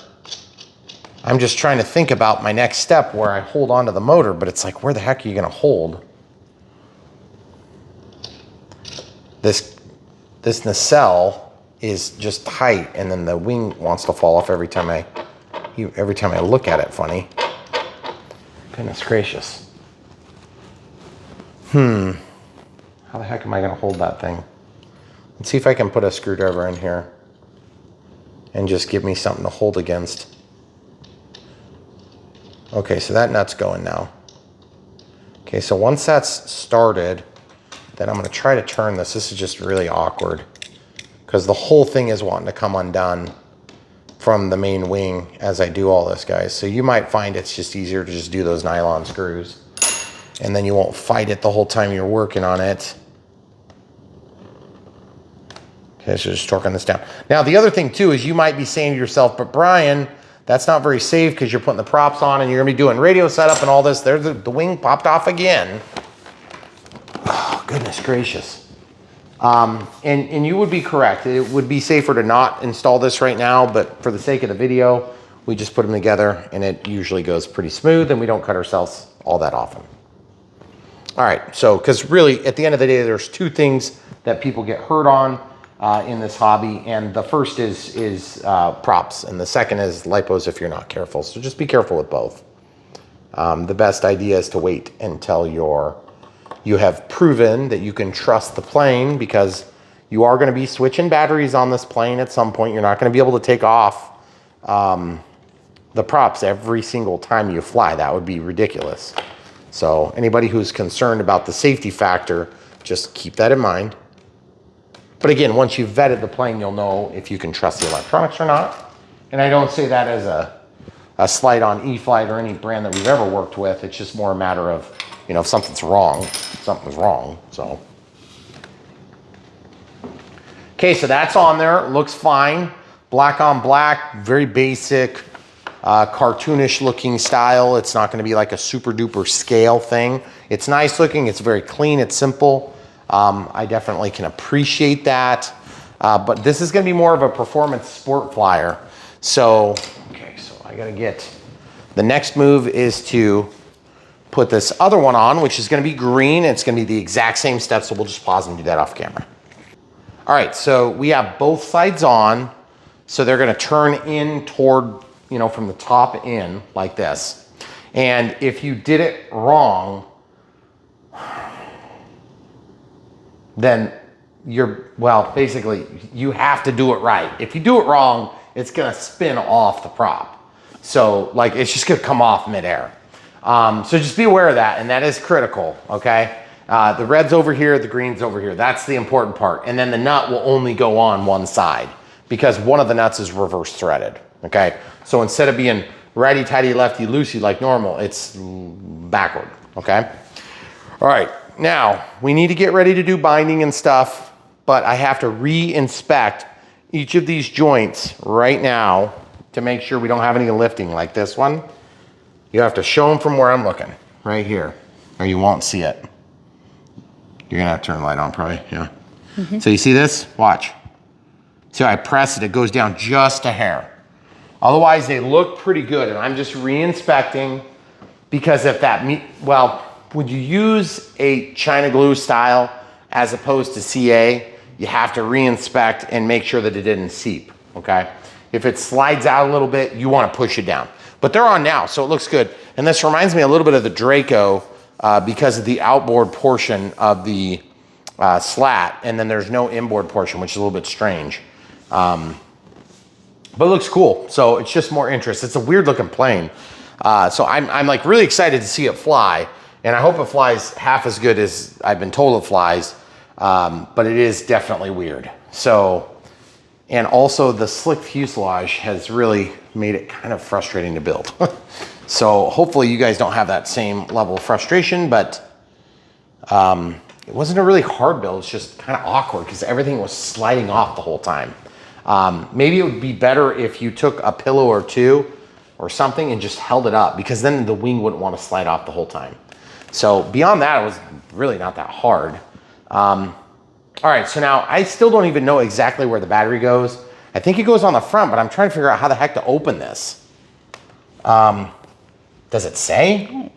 I'm just trying to think about my next step where I hold onto the motor, but it's like, where the heck are you gonna hold? This nacelle is just tight, and then the wing wants to fall off every time I look at it funny. Goodness gracious. How the heck am I gonna hold that thing? Let's see if I can put a screwdriver in here and just give me something to hold against. Okay, so that nut's going now. Okay, so once that's started, then I'm gonna try to turn this. This is just really awkward because the whole thing is wanting to come undone from the main wing as I do all this, guys. So you might find it's just easier to just do those nylon screws, and then you won't fight it the whole time you're working on it. Okay, so just torquing this down. Now, the other thing too is you might be saying to yourself, but Brian, that's not very safe because you're putting the props on and you're gonna be doing radio setup and all this. There's the wing popped off again. Oh, goodness gracious. And you would be correct. It would be safer to not install this right now, but for the sake of the video, we just put them together and it usually goes pretty smooth and we don't cut ourselves all that often. All right, so, because really at the end of the day, there's two things that people get hurt on in this hobby, and the first is props, and the second is lipos if you're not careful. So just be careful with both. The best idea is to wait until you have proven that you can trust the plane, because you are going to be switching batteries on this plane at some point. You're not going to be able to take off the props every single time you fly. That would be ridiculous. So anybody who's concerned about the safety factor, just keep that in mind. But again, once you've vetted the plane, you'll know if you can trust the electronics or not. And I don't say that as a slight on E-flite or any brand that we've ever worked with. It's just more a matter of, you know, if something's wrong, something's wrong, so. Okay, so that's on there, looks fine. Black on black, very basic, cartoonish looking style. It's not gonna be like a super duper scale thing. It's nice looking, it's very clean, it's simple. I definitely can appreciate that. But this is gonna be more of a performance sport flyer. So, okay, so I gotta get, the next move is to put this other one on, which is gonna be green. It's gonna be the exact same steps, so we'll just pause and do that off camera. All right, so we have both sides on. So they're gonna turn in toward, you know, from the top in like this. And if you did it wrong, then well, basically you have to do it right. If you do it wrong, it's gonna spin off the prop. So like, it's just gonna come off midair. So just be aware of that, and that is critical, okay? The red's over here, the green's over here. That's the important part. And then the nut will only go on one side because one of the nuts is reverse threaded, okay? So instead of being righty-tighty, lefty-loosey like normal, it's backward, okay? All right, now we need to get ready to do binding and stuff, but I have to re-inspect each of these joints right now to make sure we don't have any lifting like this one. You have to show them from where I'm looking, right here, or you won't see it. You're gonna have to turn the light on probably, yeah. So you see this? Watch. So I press it, it goes down just a hair. Otherwise they look pretty good, and I'm just re-inspecting because if that, well, would you use a China glue style as opposed to CA? You have to re-inspect and make sure that it didn't seep, okay? If it slides out a little bit, you wanna push it down. But they're on now, so it looks good. And this reminds me a little bit of the Draco because of the outboard portion of the slat, and then there's no inboard portion, which is a little bit strange. But it looks cool, so it's just more interest. It's a weird looking plane. So I'm like really excited to see it fly, and I hope it flies half as good as I've been told it flies, but it is definitely weird. So, and also the slick fuselage has really made it kind of frustrating to build. So hopefully you guys don't have that same level of frustration, but it wasn't a really hard build. It's just kind of awkward because everything was sliding off the whole time. Maybe it would be better if you took a pillow or two or something and just held it up, because then the wing wouldn't want to slide off the whole time. So beyond that, it was really not that hard. All right, so now I still don't even know exactly where the battery goes. I think it goes on the front, but I'm trying to figure out how the heck to open this. Does it say?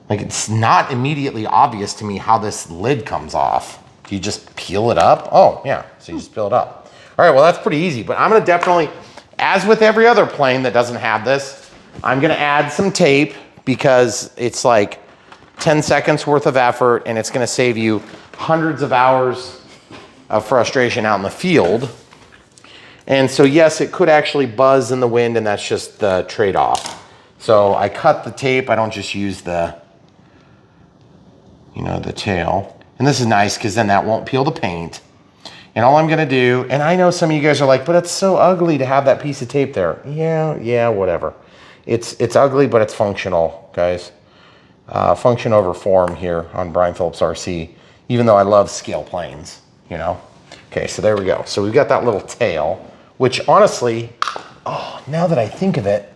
Like, it's not immediately obvious to me how this lid comes off. Do you just peel it up? Oh, yeah, so you just peel it up. All right, well, that's pretty easy, but I'm gonna definitely, as with every other plane that doesn't have this, I'm gonna add some tape because it's like 10 seconds worth of effort, and it's gonna save you hundreds of hours of frustration out in the field. And so yes, it could actually buzz in the wind, and that's just the trade-off. So I cut the tape, I don't just use the, you know, the tail. And this is nice because then that won't peel the paint. And all I'm gonna do, and I know some of you guys are like, but it's so ugly to have that piece of tape there. Yeah, whatever. It's ugly, but it's functional, guys. Function over form here on Brian Phillips RC, even though I love scale planes, you know? Okay, so there we go. So we've got that little tail, which honestly, oh, now that I think of it,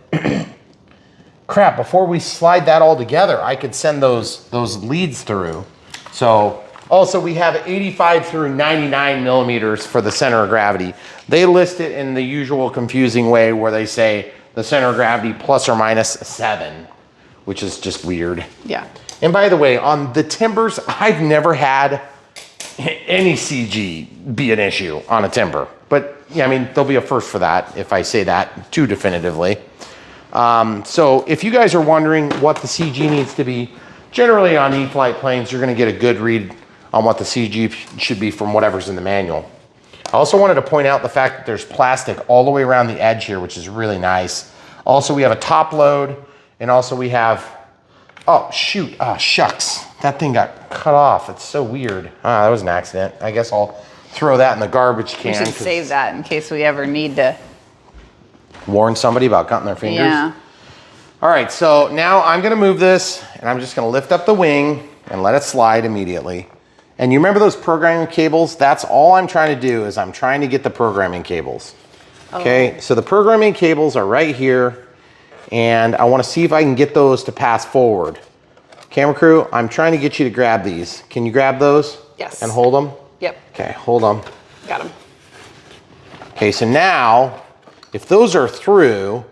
crap, before we slide that all together, I could send those leads through. So also we have 85 through 99 millimeters for the center of gravity. They list it in the usual confusing way where they say the center of gravity plus or minus 7, which is just weird. Yeah. And by the way, on the timbers, I've never had any CG be an issue on a timber. But yeah, I mean, there'll be a first for that if I say that too definitively. So if you guys are wondering what the CG needs to be, generally on E-flite planes, you're gonna get a good read on what the CG should be from whatever's in the manual. I also wanted to point out the fact that there's plastic all the way around the edge here, which is really nice. Also, we have a top load, and also we have, oh shoot, shucks. That thing got cut off. It's so weird. That was an accident. I guess I'll throw that in the garbage can. We should save that in case we ever need to warn somebody about cutting their fingers. Yeah. All right, so now I'm gonna move this and I'm just gonna lift up the wing and let it slide immediately. And you remember those programming cables? That's all I'm trying to do is I'm trying to get the programming cables. Okay, so the programming cables are right here and I wanna see if I can get those to pass forward. Camera crew, I'm trying to get you to grab these. Can you grab those? Yes. And hold them? Yep. Okay, hold them. Got them. Okay, so now, if those are through,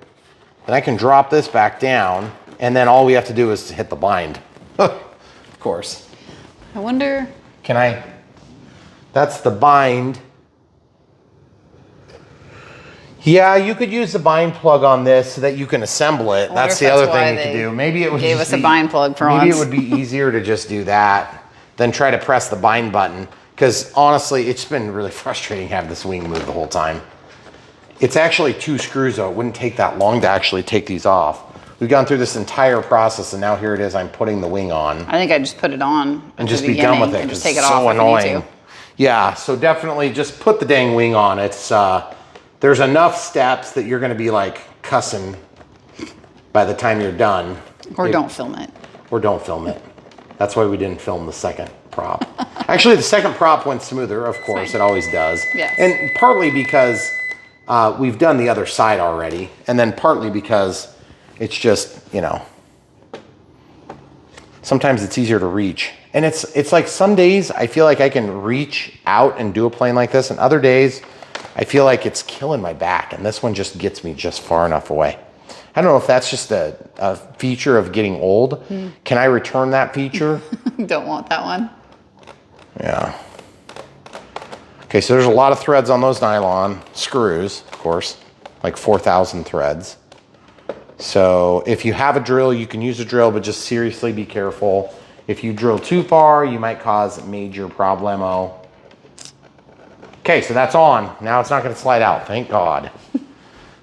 then I can drop this back down, and then all we have to do is hit the bind. Of course. I wonder. Can I? That's the bind. Yeah, you could use the bind plug on this so that you can assemble it. That's the other thing you could do. Maybe it would gave us a bind plug for once. Maybe it would be easier to just do that than try to press the bind button. Because honestly, it's been really frustrating having this wing move the whole time. It's actually 2 screws though. It wouldn't take that long to actually take these off. We've gone through this entire process and now here it is, I'm putting the wing on. I think I just put it on. And just be done with it because it's so annoying. Yeah, so definitely just put the dang wing on. It's there's enough steps that you're gonna be like cussing by the time you're done. Or don't film it. Or don't film it. That's why we didn't film the second prop. Actually, the second prop went smoother, of course, it always does. Yes. And partly because we've done the other side already, and then partly because it's just, you know, sometimes it's easier to reach. And it's like some days I feel like I can reach out and do a plane like this, and other days I feel like it's killing my back, and this one just gets me just far enough away. I don't know if that's just a feature of getting old. Can I return that feature? Don't want that one. Yeah. Okay, so there's a lot of threads on those nylon screws, of course, like 4,000 threads. So if you have a drill, you can use a drill, but just seriously be careful. If you drill too far, you might cause major problemo. Okay, so that's on. Now it's not gonna slide out, thank God.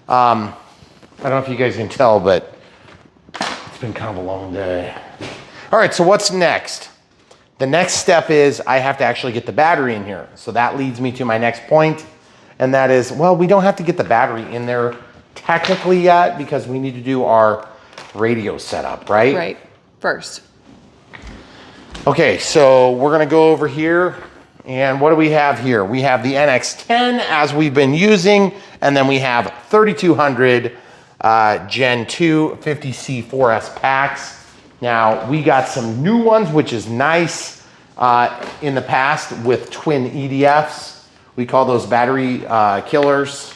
I don't know if you guys can tell, but it's been kind of a long day. All right, so what's next? The next step is I have to actually get the battery in here. So that leads me to my next point, and that is, well, we don't have to get the battery in there technically yet because we need to do our radio setup, right? Right, first. Okay, so we're gonna go over here, and what do we have here? We have the NX10 as we've been using, and then we have 3200 Gen 2 50C4S packs. Now, we got some new ones, which is nice. In the past with twin EDFs, we call those battery killers,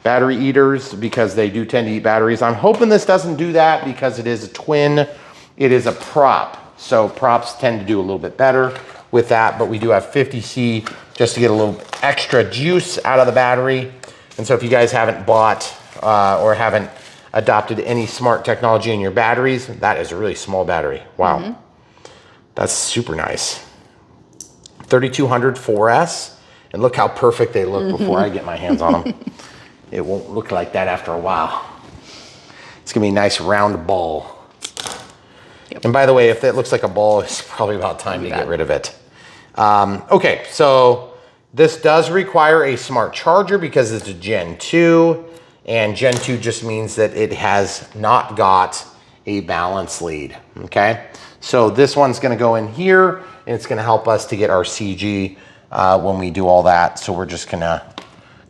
battery eaters, because they do tend to eat batteries. I'm hoping this doesn't do that because it is a twin, it is a prop. So props tend to do a little bit better with that, but we do have 50C just to get a little extra juice out of the battery. And so if you guys haven't bought or haven't adopted any smart technology in your batteries, that is a really small battery. Wow, that's super nice. 3200 4S, and look how perfect they look before I get my hands on them. It won't look like that after a while. It's gonna be a nice round ball. Yep. And by the way, if it looks like a ball, it's probably about time to get rid of it. Okay, so this does require a smart charger because it's a Gen 2, and Gen 2 just means that it has not got a balance lead, okay? So this one's gonna go in here, and it's gonna help us to get our CG when we do all that. So we're just gonna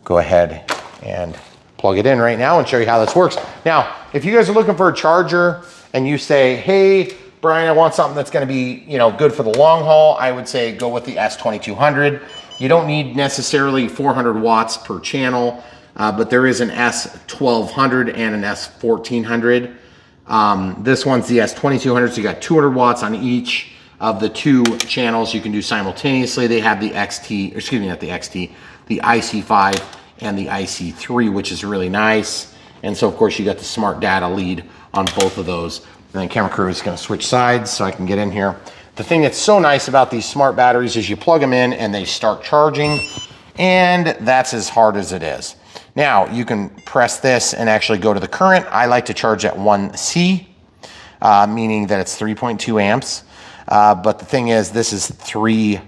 go ahead and plug it in right now and show you how this works. Now, if you guys are looking for a charger and you say, hey, Brian, I want something that's gonna be, you know, good for the long haul, I would say go with the S2200. You don't need necessarily 400 watts per channel, but there is an S1200 and an S1400. This one's the S2200, so you got 200 watts on each of the two channels you can do simultaneously. They have the XT, excuse me, not the XT, the IC5 and the IC3, which is really nice. And so of course you got the smart data lead on both of those. And then camera crew is gonna switch sides so I can get in here. The thing that's so nice about these smart batteries is you plug them in and they start charging, and that's as hard as it is. Now you can press this and actually go to the current. I like to charge at 1C, meaning that it's 3.2 amps. But the thing is, this is 3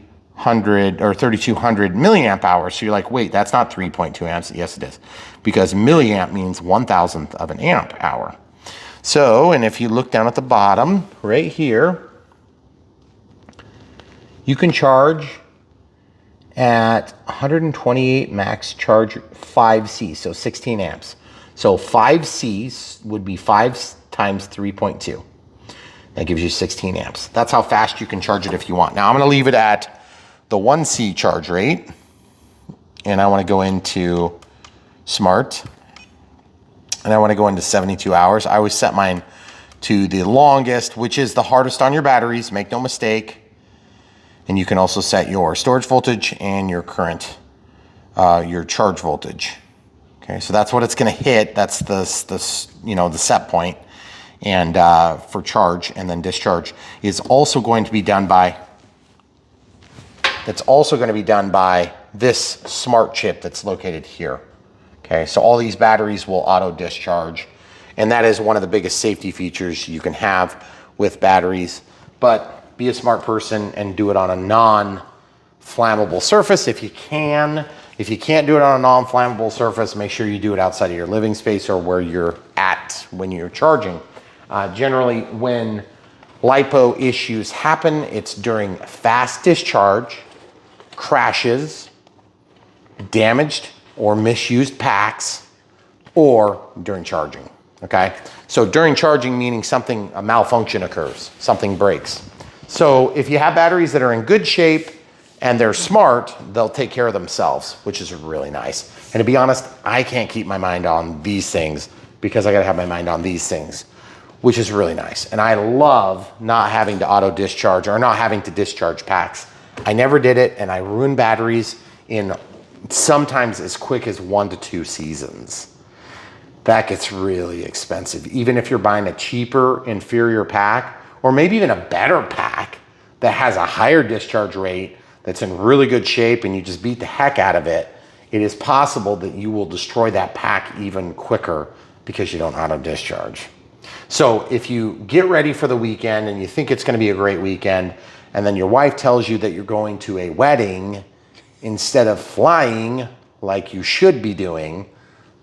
or 3200 milliamp hours. So you're like, wait, that's not 3.2 amps. Yes, it is, because milliamp means 1,000th of an amp hour. So, and if you look down at the bottom right here, you can charge at 128 max charge 5C, so 16 amps. So 5C would be 5 times 3.2. That gives you 16 amps. That's how fast you can charge it if you want. Now I'm gonna leave it at the 1C charge rate, and I wanna go into smart, and I wanna go into 72 hours. I always set mine to the longest, which is the hardest on your batteries, make no mistake. And you can also set your storage voltage and your current, your charge voltage. Okay, so that's what it's gonna hit. That's the set point. And for charge and then discharge is also going to be done by, this smart chip that's located here. Okay, so all these batteries will auto discharge, and that is one of the biggest safety features you can have with batteries. But be a smart person and do it on a non-flammable surface if you can. If you can't do it on a non-flammable surface, make sure you do it outside of your living space or where you're at when you're charging. Generally, when LiPo issues happen, it's during fast discharge, crashes, damaged or misused packs, or during charging, okay? So during charging, meaning a malfunction occurs, something breaks. So if you have batteries that are in good shape and they're smart, they'll take care of themselves, which is really nice. And to be honest, I can't keep my mind on these things because I gotta have my mind on these things, which is really nice. And I love not having to auto discharge or not having to discharge packs. I never did it, and I ruined batteries in sometimes as quick as 1 to 2 seasons. That gets really expensive. Even if you're buying a cheaper, inferior pack, or maybe even a better pack that has a higher discharge rate, that's in really good shape, and you just beat the heck out of it, it is possible that you will destroy that pack even quicker because you don't auto discharge. So if you get ready for the weekend and you think it's gonna be a great weekend, and then your wife tells you that you're going to a wedding instead of flying like you should be doing,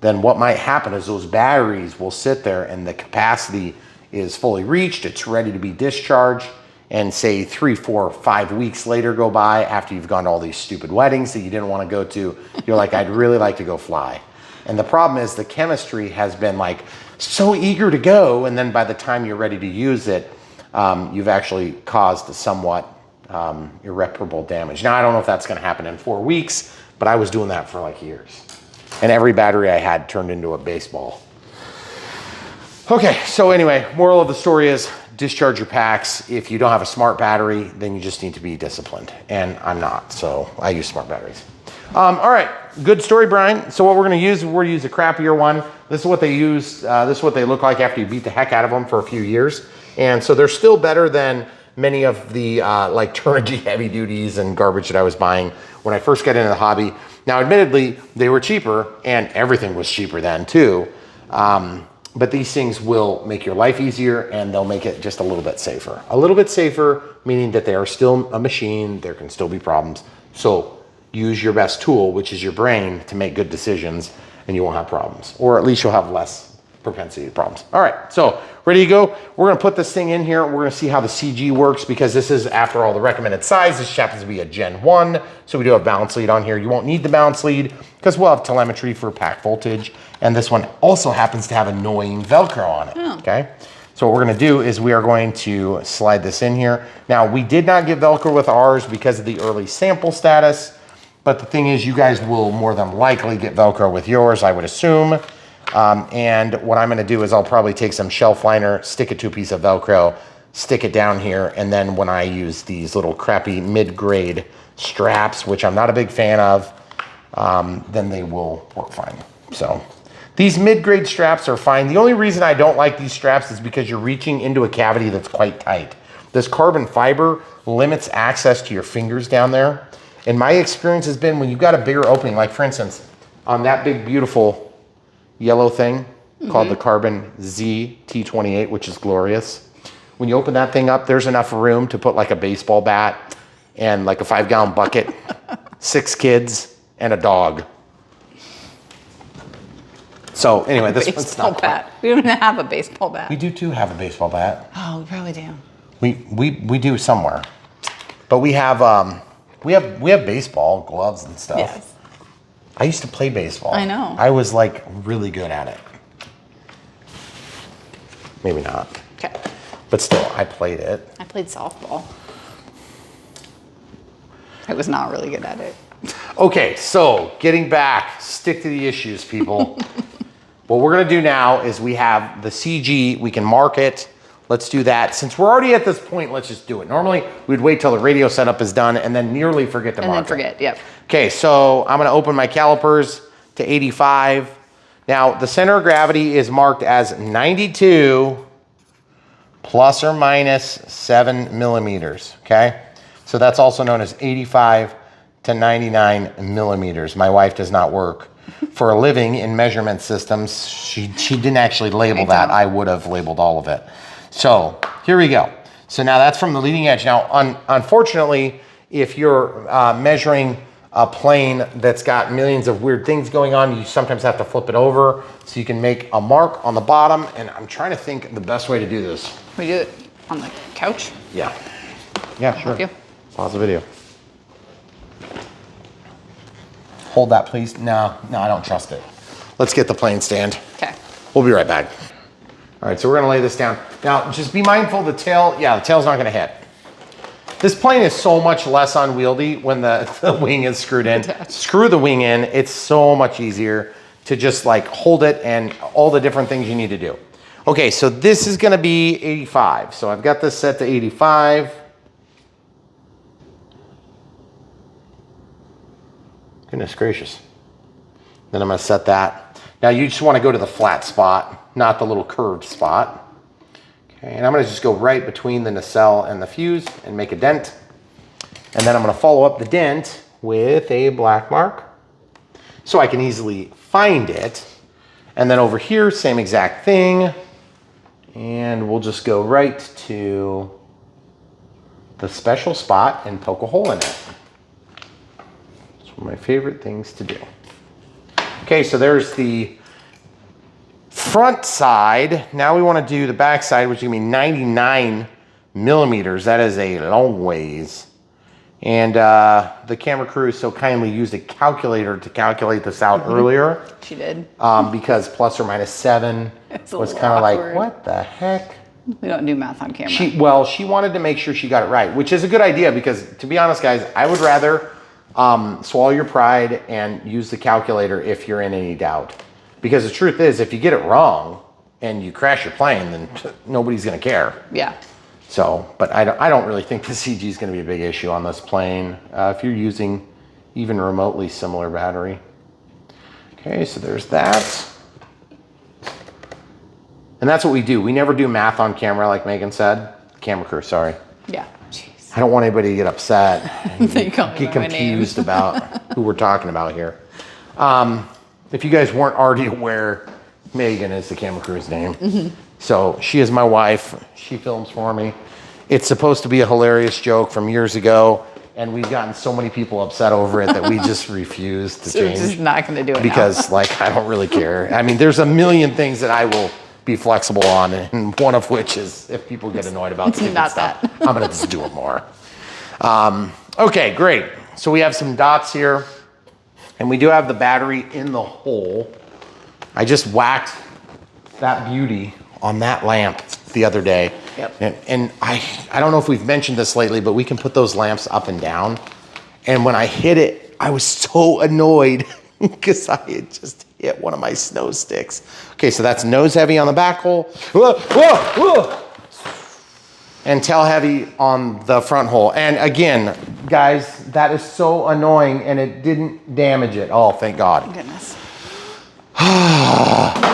then what might happen is those batteries will sit there and the capacity is fully reached, it's ready to be discharged, and say 3, 4, 5 weeks later go by after you've gone to all these stupid weddings that you didn't wanna go to, you're like, I'd really like to go fly. And the problem is the chemistry has been like so eager to go, and then by the time you're ready to use it, you've actually caused somewhat irreparable damage. Now, I don't know if that's gonna happen in 4 weeks, but I was doing that for like years. And every battery I had turned into a baseball. Okay, so anyway, moral of the story is discharge your packs. If you don't have a smart battery, then you just need to be disciplined. And I'm not, so I use smart batteries. All right, good story, Brian. So what we're gonna use, we're gonna use a crappier one. This is what they use, this is what they look like after you beat the heck out of them for a few years. And so they're still better than many of the like Turnigy heavy duties and garbage that I was buying when I first got into the hobby. Now, admittedly, they were cheaper, and everything was cheaper then too. But these things will make your life easier, and they'll make it just a little bit safer. A little bit safer, meaning that they are still a machine, there can still be problems. So use your best tool, which is your brain, to make good decisions, and you won't have problems. Or at least you'll have less propensity to problems. All right, so ready to go? We're gonna put this thing in here. We're gonna see how the CG works, because this is, after all, the recommended size. This happens to be a Gen 1, so we do have balance lead on here. You won't need the balance lead because we'll have telemetry for pack voltage. And this one also happens to have annoying Velcro on it, okay? So what we're gonna do is we are going to slide this in here. Now, we did not get Velcro with ours because of the early sample status, but the thing is, you guys will more than likely get Velcro with yours, I would assume. And what I'm gonna do is I'll probably take some shelf liner, stick it to a piece of Velcro, stick it down here, and then when I use these little crappy mid-grade straps, which I'm not a big fan of, then they will work fine. So these mid-grade straps are fine. The only reason I don't like these straps is because you're reaching into a cavity that's quite tight. This carbon fiber limits access to your fingers down there. And my experience has been when you've got a bigger opening, like for instance, on that big, beautiful yellow thing called the Carbon Z T28, which is glorious. When you open that thing up, there's enough room to put like a baseball bat and like a 5-gallon bucket, 6 kids, and a dog. So anyway, this one's Baseball not bat. We don't even have a baseball bat. We do too have a baseball bat. Oh, we probably do. We do somewhere, but we have baseball gloves and stuff. Yes. I used to play baseball. I know. I was like really good at it. Maybe not. Okay. But still, I played it. I played softball. I was not really good at it. Okay, so getting back, stick to the issues, people. What we're gonna do now is we have the CG, we can mark it. Let's do that. Since we're already at this point, let's just do it. Normally, we'd wait till the radio setup is done and then nearly forget to mark it. And then forget, yep. Okay, so I'm gonna open my calipers to 85. Now, the center of gravity is marked as 92 plus or minus 7 millimeters, okay? So that's also known as 85 to 99 millimeters. My wife does not work for a living in measurement systems. She didn't actually label that. I would have labeled all of it. So here we go. So now that's from the leading edge. Now, unfortunately, if you're measuring a plane that's got millions of weird things going on, you sometimes have to flip it over so you can make a mark on the bottom. And I'm trying to think the best way to do this. We do it on the couch? Yeah. Yeah, sure. Thank you. Pause the video. Hold that, please. No, I don't trust it. Let's get the plane stand. Okay. We'll be right back. All right, so we're gonna lay this down. Now, just be mindful the tail, the tail's not gonna hit. This plane is so much less unwieldy when the wing is screwed in. Screw the wing in, it's so much easier to just like hold it and all the different things you need to do. Okay, so this is gonna be 85. So I've got this set to 85. Goodness gracious. Then I'm gonna set that. Now you just wanna go to the flat spot, not the little curved spot. Okay, and I'm gonna just go right between the nacelle and the fuse and make a dent. And then I'm gonna follow up the dent with a black mark so I can easily find it. And then over here, same exact thing. And we'll just go right to the special spot and poke a hole in it. It's one of my favorite things to do. Okay, so there's the front side. Now we want to do the back side, which is going to be 99 millimeters. That is a long ways. And the camera crew so kindly used a calculator to calculate this out earlier. She did. Because plus or minus 7 was kind of like, what the heck? We don't do math on camera. She wanted to make sure she got it right, which is a good idea because, to be honest, guys, I would rather swallow your pride and use the calculator if you're in any doubt. Because the truth is, if you get it wrong and you crash your plane, then nobody's going to care. Yeah. So, but I don't really think the CG is going to be a big issue on this plane if you're using even remotely similar battery. Okay, so there's that. And that's what we do. We never do math on camera, like Megan said. Camera crew, sorry. Yeah. Jeez. I don't want anybody to get upset and They get confused about who we're talking about here. If you guys weren't already aware, Megan is the camera crew's name. Mm-hmm. So she is my wife. She films for me. It's supposed to be a hilarious joke from years ago, and we've gotten so many people upset over it that we just refuse to change. We're just not going to do it because, like, I don't really care. I mean, there's a million things that I will be flexible on, and one of which is if people get annoyed about stupid Not stuff, that. I'm gonna just do it more. Okay, great. So we have some dots here, and we do have the battery in the hole. I just whacked that beauty on that lamp the other day. Yep. And I don't know if we've mentioned this lately, but we can put those lamps up and down. And when I hit it, I was so annoyed because I had just hit one of my snow sticks. Okay, so that's nose heavy on the back hole. Whoa, whoa, whoa. And tail heavy on the front hole. And again, guys, that is so annoying and it didn't damage it. Oh, thank God. Goodness.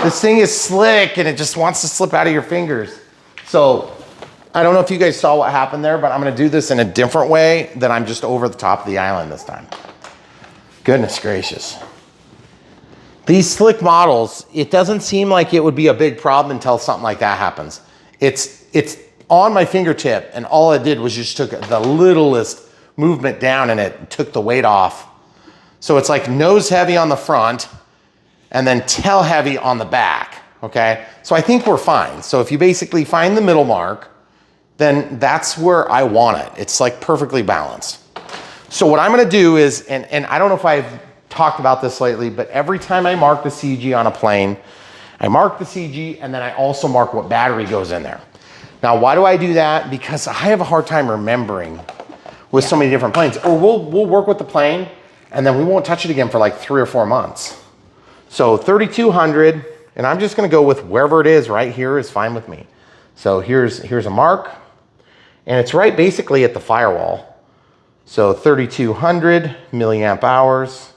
This thing is slick and it just wants to slip out of your fingers. So I don't know if you guys saw what happened there, but I'm gonna do this in a different way that I'm just over the top of the island this time. Goodness gracious. These slick models, it doesn't seem like it would be a big problem until something like that happens. It's on my fingertip and all I did was just took the littlest movement down and it took the weight off. So it's like nose heavy on the front and then tail heavy on the back, okay? So I think we're fine. So if you basically find the middle mark, then that's where I want it. It's like perfectly balanced. So what I'm gonna do is, and I don't know if I've talked about this lately, but every time I mark the CG on a plane, I mark the CG and then I also mark what battery goes in there. Now, why do I do that? Because I have a hard time remembering with so many different planes. Or we'll work with the plane and then we won't touch it again for like 3 or 4 months. So 3200, and I'm just gonna go with wherever it is right here is fine with me. So here's a mark, and it's right basically at the firewall. So 3200 milliamp hours,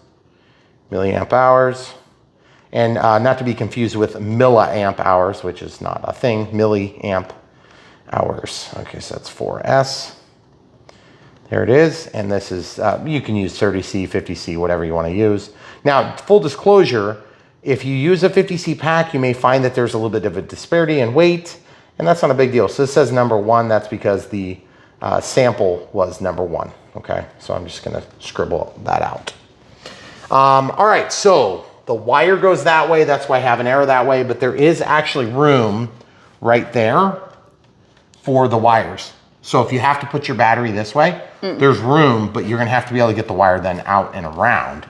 and not to be confused with milliamp hours, which is not a thing, milliamp hours. Okay, so that's 4S. There it is, and this is, you can use 30C, 50C, whatever you want to use. Now, full disclosure, if you use a 50C pack, you may find that there's a little bit of a disparity in weight, and that's not a big deal. So this says number 1, that's because the sample was number 1, okay? So I'm just gonna scribble that out. All right, so the wire goes that way, that's why I have an arrow that way, but there is actually room right there for the wires. So if you have to put your battery this way, there's room, but you're gonna have to be able to get the wire then out and around.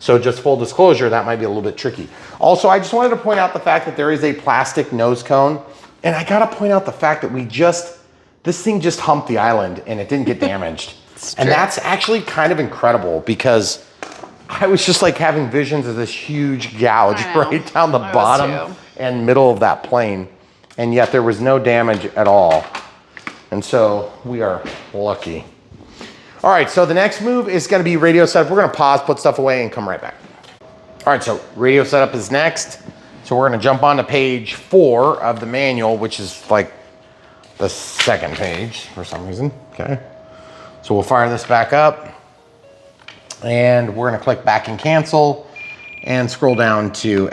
So just full disclosure, that might be a little bit tricky. Also, I just wanted to point out the fact that there is a plastic nose cone, and I gotta point out the fact that this thing just humped the island and it didn't get damaged. And that's actually kind of incredible because I was just like having visions of this huge gouge right down the bottom and middle of that plane. And yet there was no damage at all. And so we are lucky. All right, so the next move is gonna be radio setup. We're gonna pause, put stuff away, and come right back. All right, so radio setup is next. So we're gonna jump on to page 4 of the manual, which is like the second page for some reason, okay? So we'll fire this back up, and we're gonna click back and cancel, and scroll down to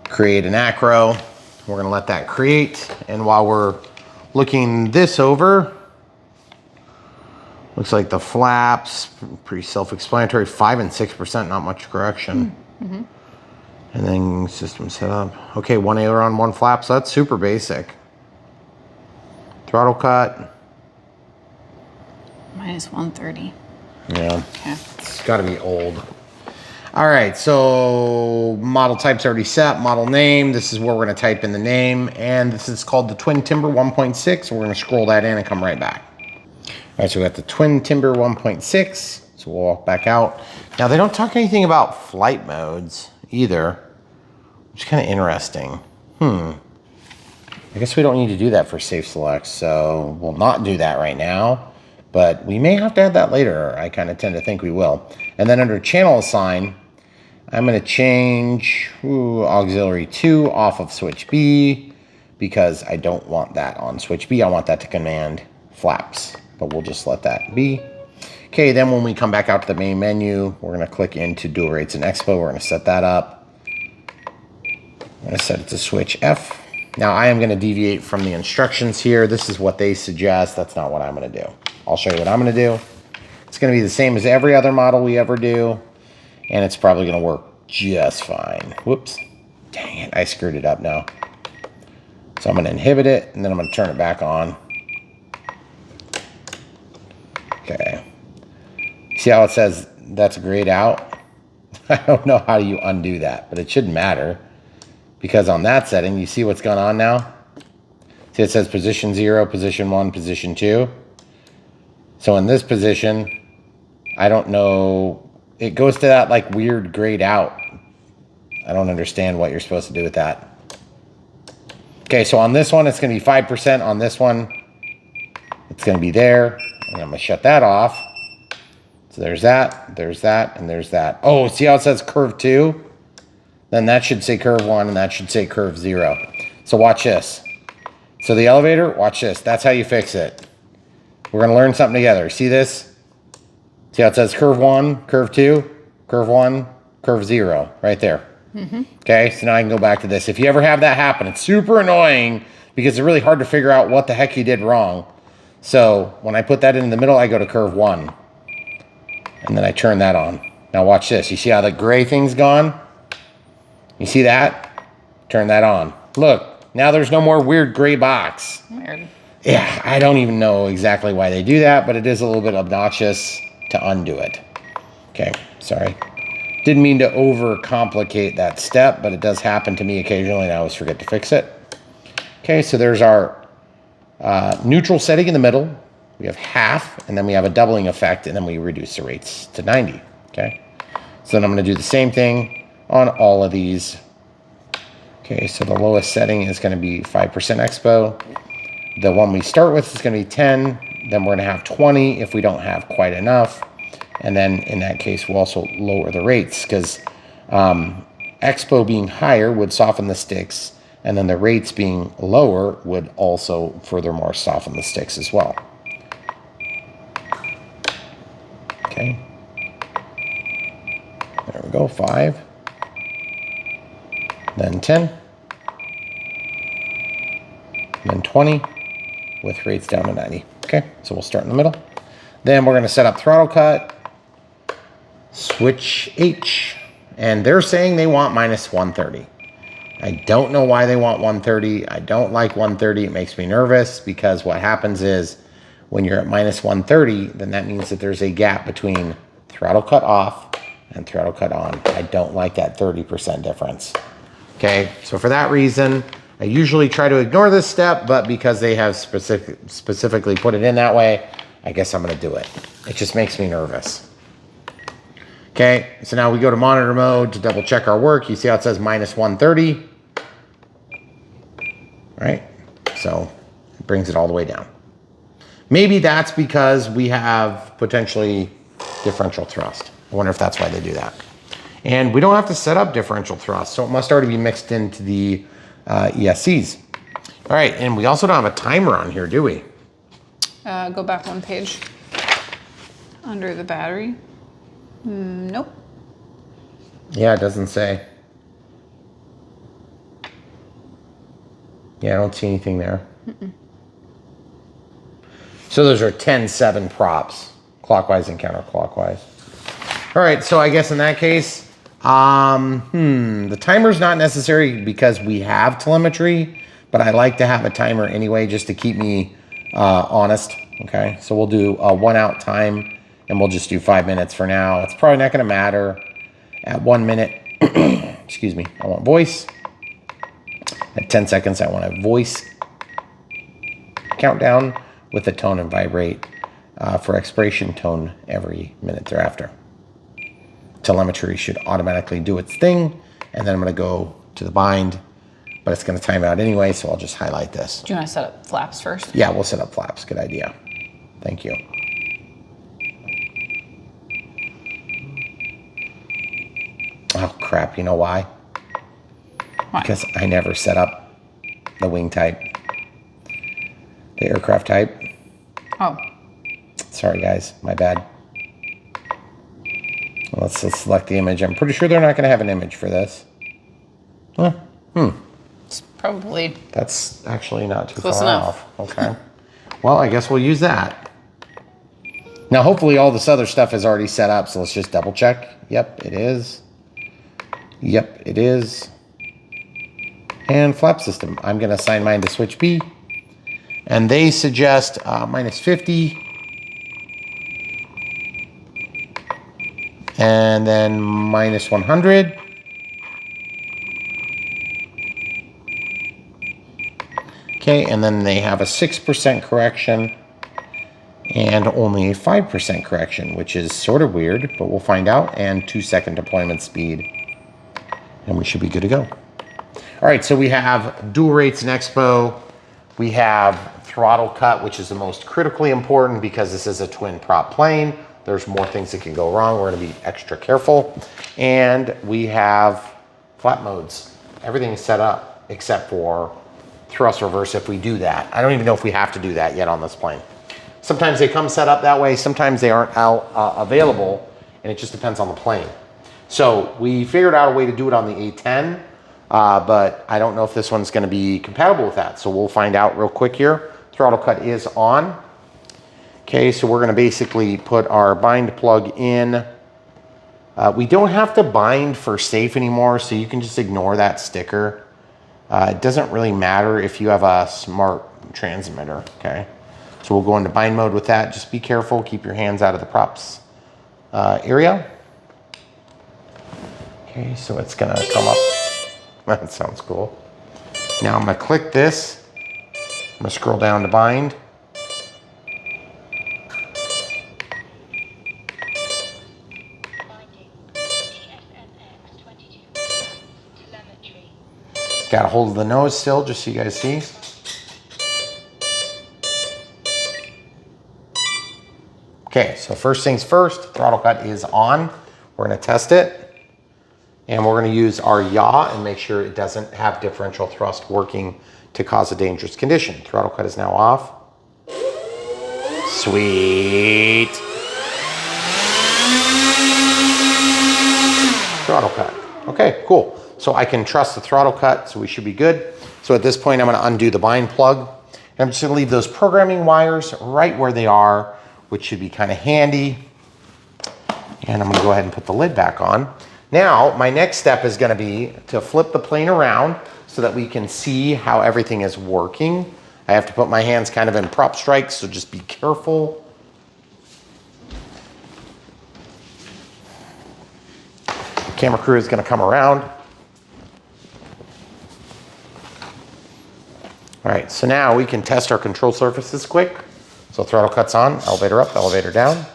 create an acro. We're gonna let that create, and while we're looking this over, looks like the flaps, pretty self-explanatory, 5 and 6%, not much correction. And then system setup. Okay, 1 aileron, 1 flap, so that's super basic. Throttle cut. Minus 130. Yeah, Okay. it's gotta be old. All right, so model type's already set, model name. This is where we're gonna type in the name, and this is called the Twin Timber 1.6. We're gonna scroll that in and come right back. All right, so we got the Twin Timber 1.6. So we'll walk back out. Now they don't talk anything about flight modes either, which is kind of interesting. I guess we don't need to do that for safe select, so we'll not do that right now, but we may have to add that later. I kind of tend to think we will. And then under channel assign, I'm gonna change auxiliary 2 off of switch B because I don't want that on switch B. I want that to command flaps, but we'll just let that be. Okay, then when we come back out to the main menu, we're gonna click into dual rates and expo. We're gonna set that up. I'm gonna set it to switch F. Now I am gonna deviate from the instructions here. This is what they suggest. That's not what I'm gonna do. I'll show you what I'm gonna do. It's gonna be the same as every other model we ever do, and it's probably gonna work just fine. Whoops, dang it, I screwed it up now. So I'm gonna inhibit it, and then I'm gonna turn it back on. Okay. See how it says that's grayed out? I don't know how you undo that, but it shouldn't matter because on that setting, you see what's going on now? See it says position 0, position 1, position 2. So in this position, I don't know, it goes to that like weird grayed out. I don't understand what you're supposed to do with that. Okay, so on this one, it's gonna be 5%. On this one, it's gonna be there. And I'm gonna shut that off. So there's that, and there's that. Oh, see how it says curve 2? Then that should say curve 1, and that should say curve 0. So watch this. So the elevator, watch this. That's how you fix it. We're gonna learn something together. See this? See how it says curve 1, curve 2, curve 1, curve 0, right there. Okay, so now I can go back to this. If you ever have that happen, it's super annoying because it's really hard to figure out what the heck you did wrong. So when I put that in the middle, I go to curve 1. And then I turn that on. Now watch this. You see how the gray thing's gone? You see that? Turn that on. Look, now there's no more weird gray box. Weird. Yeah, I don't even know exactly why they do that, but it is a little bit obnoxious to undo it. Okay, sorry. Didn't mean to overcomplicate that step, but it does happen to me occasionally and I always forget to fix it. Okay, so there's our neutral setting in the middle. We have half, and then we have a doubling effect, and then we reduce the rates to 90, okay? So then I'm gonna do the same thing on all of these. Okay, so the lowest setting is gonna be 5% expo. The one we start with is gonna be 10, then we're gonna have 20 if we don't have quite enough. And then in that case, we'll also lower the rates because expo being higher would soften the sticks, and then the rates being lower would also furthermore soften the sticks as well. Okay. There we go, 5. Then 10. Then 20 with rates down to 90. Okay, so we'll start in the middle. Then we're gonna set up throttle cut, switch H, and they're saying they want minus 130. I don't know why they want 130. I don't like 130. It makes me nervous because what happens is when you're at minus 130, then that means that there's a gap between throttle cut off and throttle cut on. I don't like that 30% difference. Okay, so for that reason, I usually try to ignore this step, but because they have specifically put it in that way, I guess I'm gonna do it. It just makes me nervous. Okay, so now we go to monitor mode to double check our work. You see how it says minus 130? Right? So it brings it all the way down. Maybe that's because we have potentially differential thrust. I wonder if that's why they do that. And we don't have to set up differential thrust, so it must already be mixed into the ESCs. All right, and we also don't have a timer on here, do we? Go back one page. Under the battery. Nope. Yeah, it doesn't say. Yeah, I don't see anything there. So those are 10-7 props, clockwise and counterclockwise. All right, so I guess in that case, the timer's not necessary because we have telemetry, but I like to have a timer anyway just to keep me honest, okay? So we'll do a 1 out time and we'll just do 5 minutes for now. It's probably not gonna matter. At 1 minute, excuse me, I want voice. At 10 seconds, I want a voice countdown with a tone and vibrate for expiration tone every minute thereafter. Telemetry should automatically do its thing, and then I'm gonna go to the bind, but it's gonna time out anyway, so I'll just highlight this. Do you want to set up flaps first? Yeah, we'll set up flaps, good idea. Thank you. Oh crap, you know why? Why? Because I never set up the wing type, the aircraft type. Oh. Sorry guys, my bad. Let's select the image. I'm pretty sure they're not going to have an image for this. Huh. It's probably... That's actually not too close far enough. off. Okay. Well, I guess we'll use that. Now, hopefully all this other stuff is already set up, so let's just double check. Yep, it is. Yep, it is. And flap system. I'm going to assign mine to switch B. And they suggest minus 50. And then minus 100. Okay, and then they have a 6% correction and only a 5% correction, which is sort of weird, but we'll find out, and 2-second deployment speed. And we should be good to go. All right, so we have dual rates in Expo. We have throttle cut, which is the most critically important because this is a twin prop plane. There's more things that can go wrong. We're gonna be extra careful. And we have flap modes. Everything's set up except for thrust reverse if we do that. I don't even know if we have to do that yet on this plane. Sometimes they come set up that way. Sometimes they aren't available, and it just depends on the plane. So we figured out a way to do it on the A10, but I don't know if this one's gonna be compatible with that. So we'll find out real quick here. Throttle cut is on. Okay, so we're gonna basically put our bind plug in. We don't have to bind for safe anymore, so you can just ignore that sticker. It doesn't really matter if you have a smart transmitter, okay? So we'll go into bind mode with that. Just be careful, keep your hands out of the props area. Okay, so it's gonna come up. That sounds cool. Now I'm gonna click this. I'm gonna scroll down to bind. Got a hold of the nose still, just so you guys see. Okay, so first things first, throttle cut is on. We're gonna test it. And we're gonna use our yaw and make sure it doesn't have differential thrust working to cause a dangerous condition. Throttle cut is now off. Sweet. Throttle cut. Okay, cool. So I can trust the throttle cut, so we should be good. So at this point, I'm gonna undo the bind plug. And I'm just gonna leave those programming wires right where they are, which should be kind of handy. And I'm gonna go ahead and put the lid back on. Now, my next step is gonna be to flip the plane around so that we can see how everything is working. I have to put my hands kind of in prop strikes, so just be careful. The camera crew is gonna come around. All right, so now we can test our control surfaces quick. So throttle cut's on, elevator up, elevator down.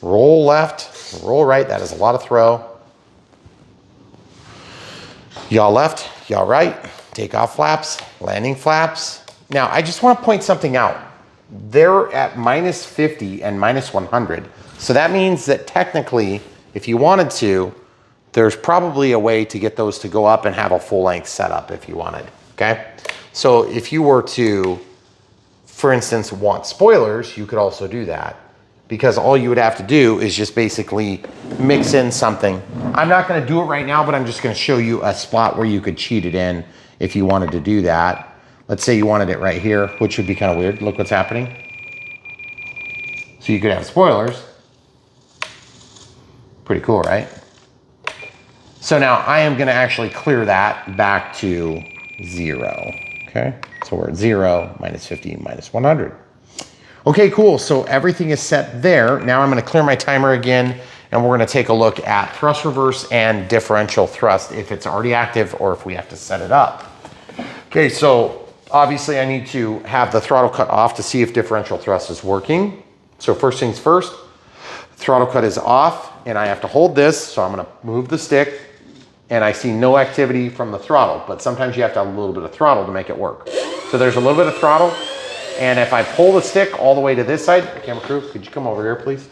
Roll left, roll right, that is a lot of throw. Yaw left, yaw right, takeoff flaps, landing flaps. Now, I just want to point something out. They're at -50 and -100. So that means that technically, if you wanted to, there's probably a way to get those to go up and have a full length setup if you wanted, okay? So if you were to, for instance, want spoilers, you could also do that, because all you would have to do is just basically mix in something. I'm not gonna do it right now, but I'm just gonna show you a spot where you could cheat it in if you wanted to do that. Let's say you wanted it right here, which would be kind of weird. Look what's happening. So you could have spoilers. Pretty cool, right? So now I am gonna actually clear that back to 0, okay? So we're at 0, -50, -100. Okay, cool, so everything is set there. Now I'm gonna clear my timer again, and we're gonna take a look at thrust reverse and differential thrust, if it's already active or if we have to set it up. Okay, so obviously I need to have the throttle cut off to see if differential thrust is working. So first things first, throttle cut is off, and I have to hold this, so I'm gonna move the stick, and I see no activity from the throttle, but sometimes you have to have a little bit of throttle to make it work. So there's a little bit of throttle, and if I pull the stick all the way to this side, camera crew, could you come over here, please?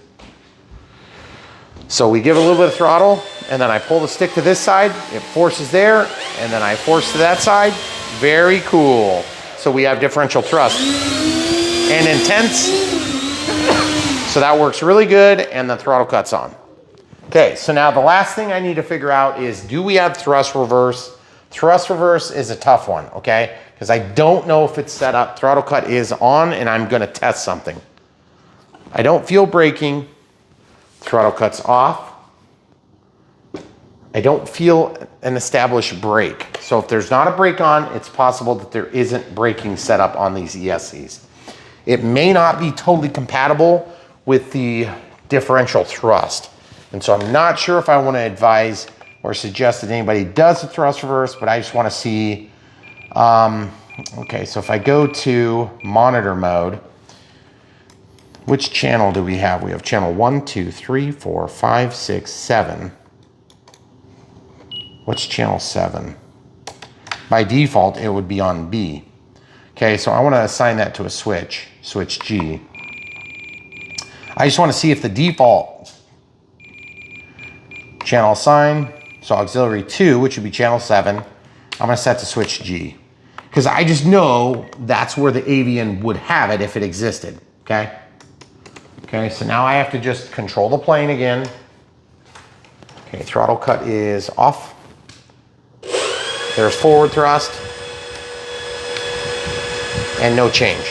So we give a little bit of throttle, and then I pull the stick to this side, it forces there, and then I force to that side. Very cool. So we have differential thrust and intense. So that works really good, and the throttle cut's on. Okay, so now the last thing I need to figure out is, do we have thrust reverse? Thrust reverse is a tough one, okay? Because I don't know if it's set up. Throttle cut is on, and I'm gonna test something. I don't feel braking. Throttle cut's off. I don't feel an established brake. So if there's not a brake on, it's possible that there isn't braking set up on these ESCs. It may not be totally compatible with the differential thrust. And so I'm not sure if I want to advise or suggest that anybody does the thrust reverse, but I just want to see. Okay, so if I go to monitor mode, which channel do we have? We have channel 1, 2, 3, 4, 5, 6, 7. What's channel 7? By default, it would be on B. Okay, so I want to assign that to a switch, switch G. I just want to see if the default channel assign, so auxiliary 2, which would be channel 7, I'm going to set to switch G. Because I just know that's where the avian would have it if it existed, okay? Okay, so now I have to just control the plane again. Okay, throttle cut is off. There's forward thrust. And no change.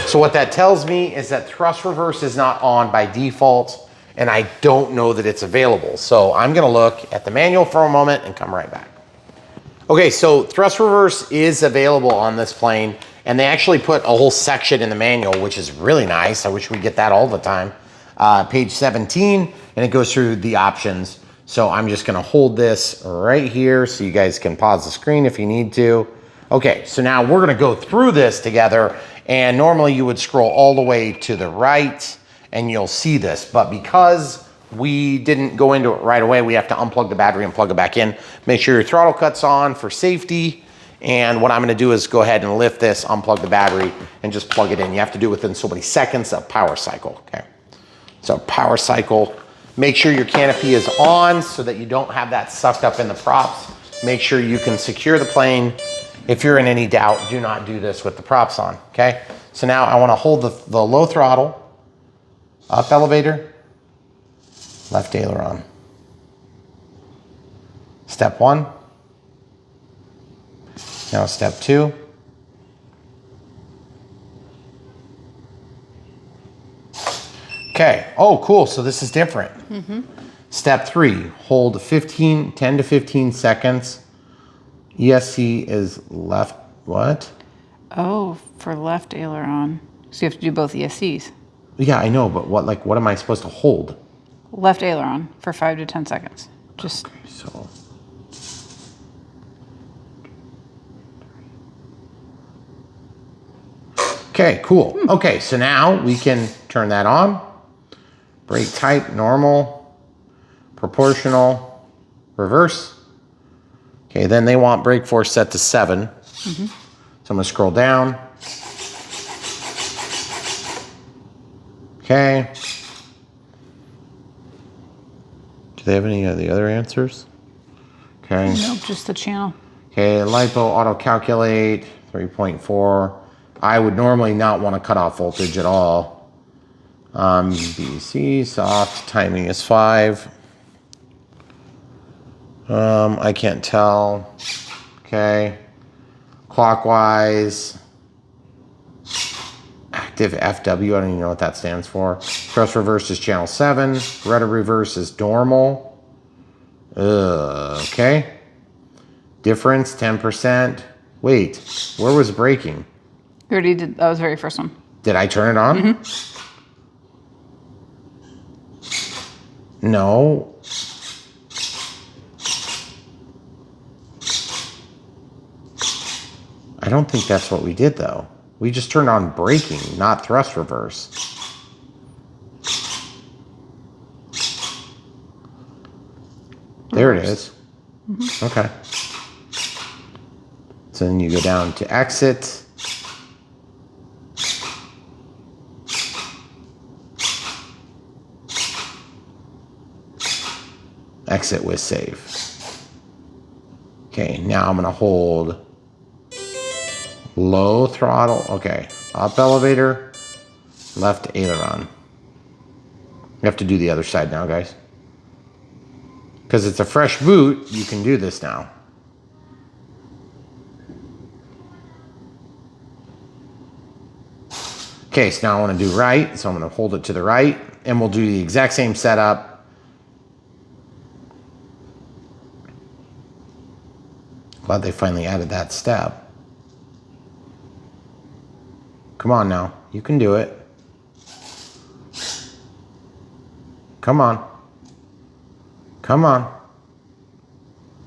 So what that tells me is that thrust reverse is not on by default, and I don't know that it's available. So I'm gonna look at the manual for a moment and come right back. Okay, so thrust reverse is available on this plane, and they actually put a whole section in the manual, which is really nice. I wish we get that all the time. Page 17, and it goes through the options. So I'm just gonna hold this right here so you guys can pause the screen if you need to. Okay, so now we're gonna go through this together, and normally you would scroll all the way to the right and you'll see this, but because we didn't go into it right away, we have to unplug the battery and plug it back in. Make sure your throttle cut's on for safety. And what I'm gonna do is go ahead and lift this, unplug the battery, and just plug it in. You have to do it within so many seconds of power cycle, okay? So power cycle, make sure your canopy is on so that you don't have that sucked up in the props. Make sure you can secure the plane. If you're in any doubt, do not do this with the props on, okay? So now I wanna hold the low throttle, up elevator, left aileron. Step 1. Now step 2. Okay, oh cool, so this is different. Step 3, hold 10 to 15 seconds. ESC is left, what? Oh, for left aileron. So you have to do both ESCs. Yeah, I know, but what am I supposed to hold? Left aileron for 5 to 10 seconds. Just So. Okay, cool. Okay, so now we can turn that on. Brake type, normal, proportional, reverse. Okay, then they want brake force set to 7. So I'm gonna scroll down. Okay. Do they have any of the other answers? Okay. nope, just the channel. Okay, LiPo auto calculate 3.4. I would normally not want to cut off voltage at all. BC soft timing is 5. I can't tell. Okay. Clockwise. Active FW, I don't even know what that stands for. Thrust reverse is channel 7. Rudder reverse is normal. Okay. Difference 10%. Wait, where was braking? You already did, that was the very first one. Did I turn it on? No. I don't think that's what we did though. We just turned on braking, not thrust reverse. There it is. Okay. So then you go down to exit. Exit with save. Okay, now I'm gonna hold low throttle. Okay, up elevator, left aileron. You have to do the other side now, guys. Because it's a fresh boot, you can do this now. Okay, so now I want to do right, so I'm going to hold it to the right, and we'll do the exact same setup. Glad they finally added that step. Come on now, you can do it. Come on. Come on.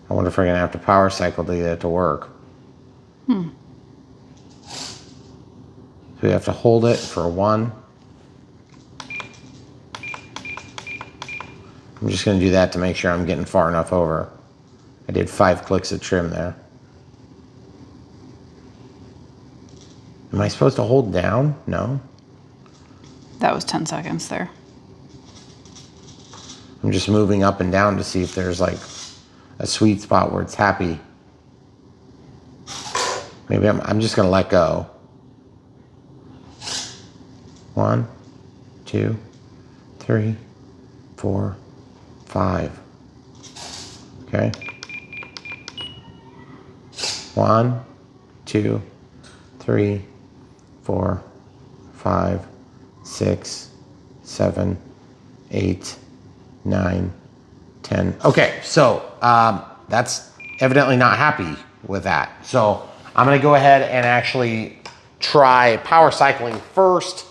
I wonder if we're going to have to power cycle to get it to work. So we have to hold it for 1. I'm just going to do that to make sure I'm getting far enough over. I did 5 clicks of trim there. Am I supposed to hold down? No. That was 10 seconds there. I'm just moving up and down to see if there's like a sweet spot where it's happy. Maybe I'm just gonna let go. 1, 2, 3, 4, 5. Okay. 1, 2, 3, 4, 5, 6, 7, 8, 9, 10. Okay, so that's evidently not happy with that. So I'm gonna go ahead and actually try power cycling first.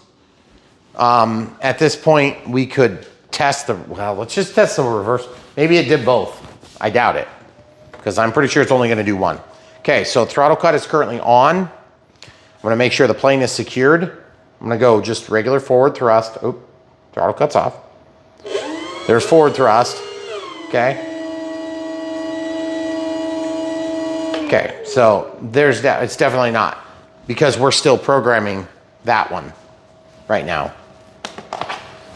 At this point, we could test well, let's just test the reverse. Maybe it did both. I doubt it, because I'm pretty sure it's only gonna do one. Okay, so throttle cut is currently on. I'm gonna make sure the plane is secured. I'm gonna go just regular forward thrust. Oop, throttle cut's off. There's forward thrust, okay? Okay, so there's that. It's definitely not, because we're still programming that one right now.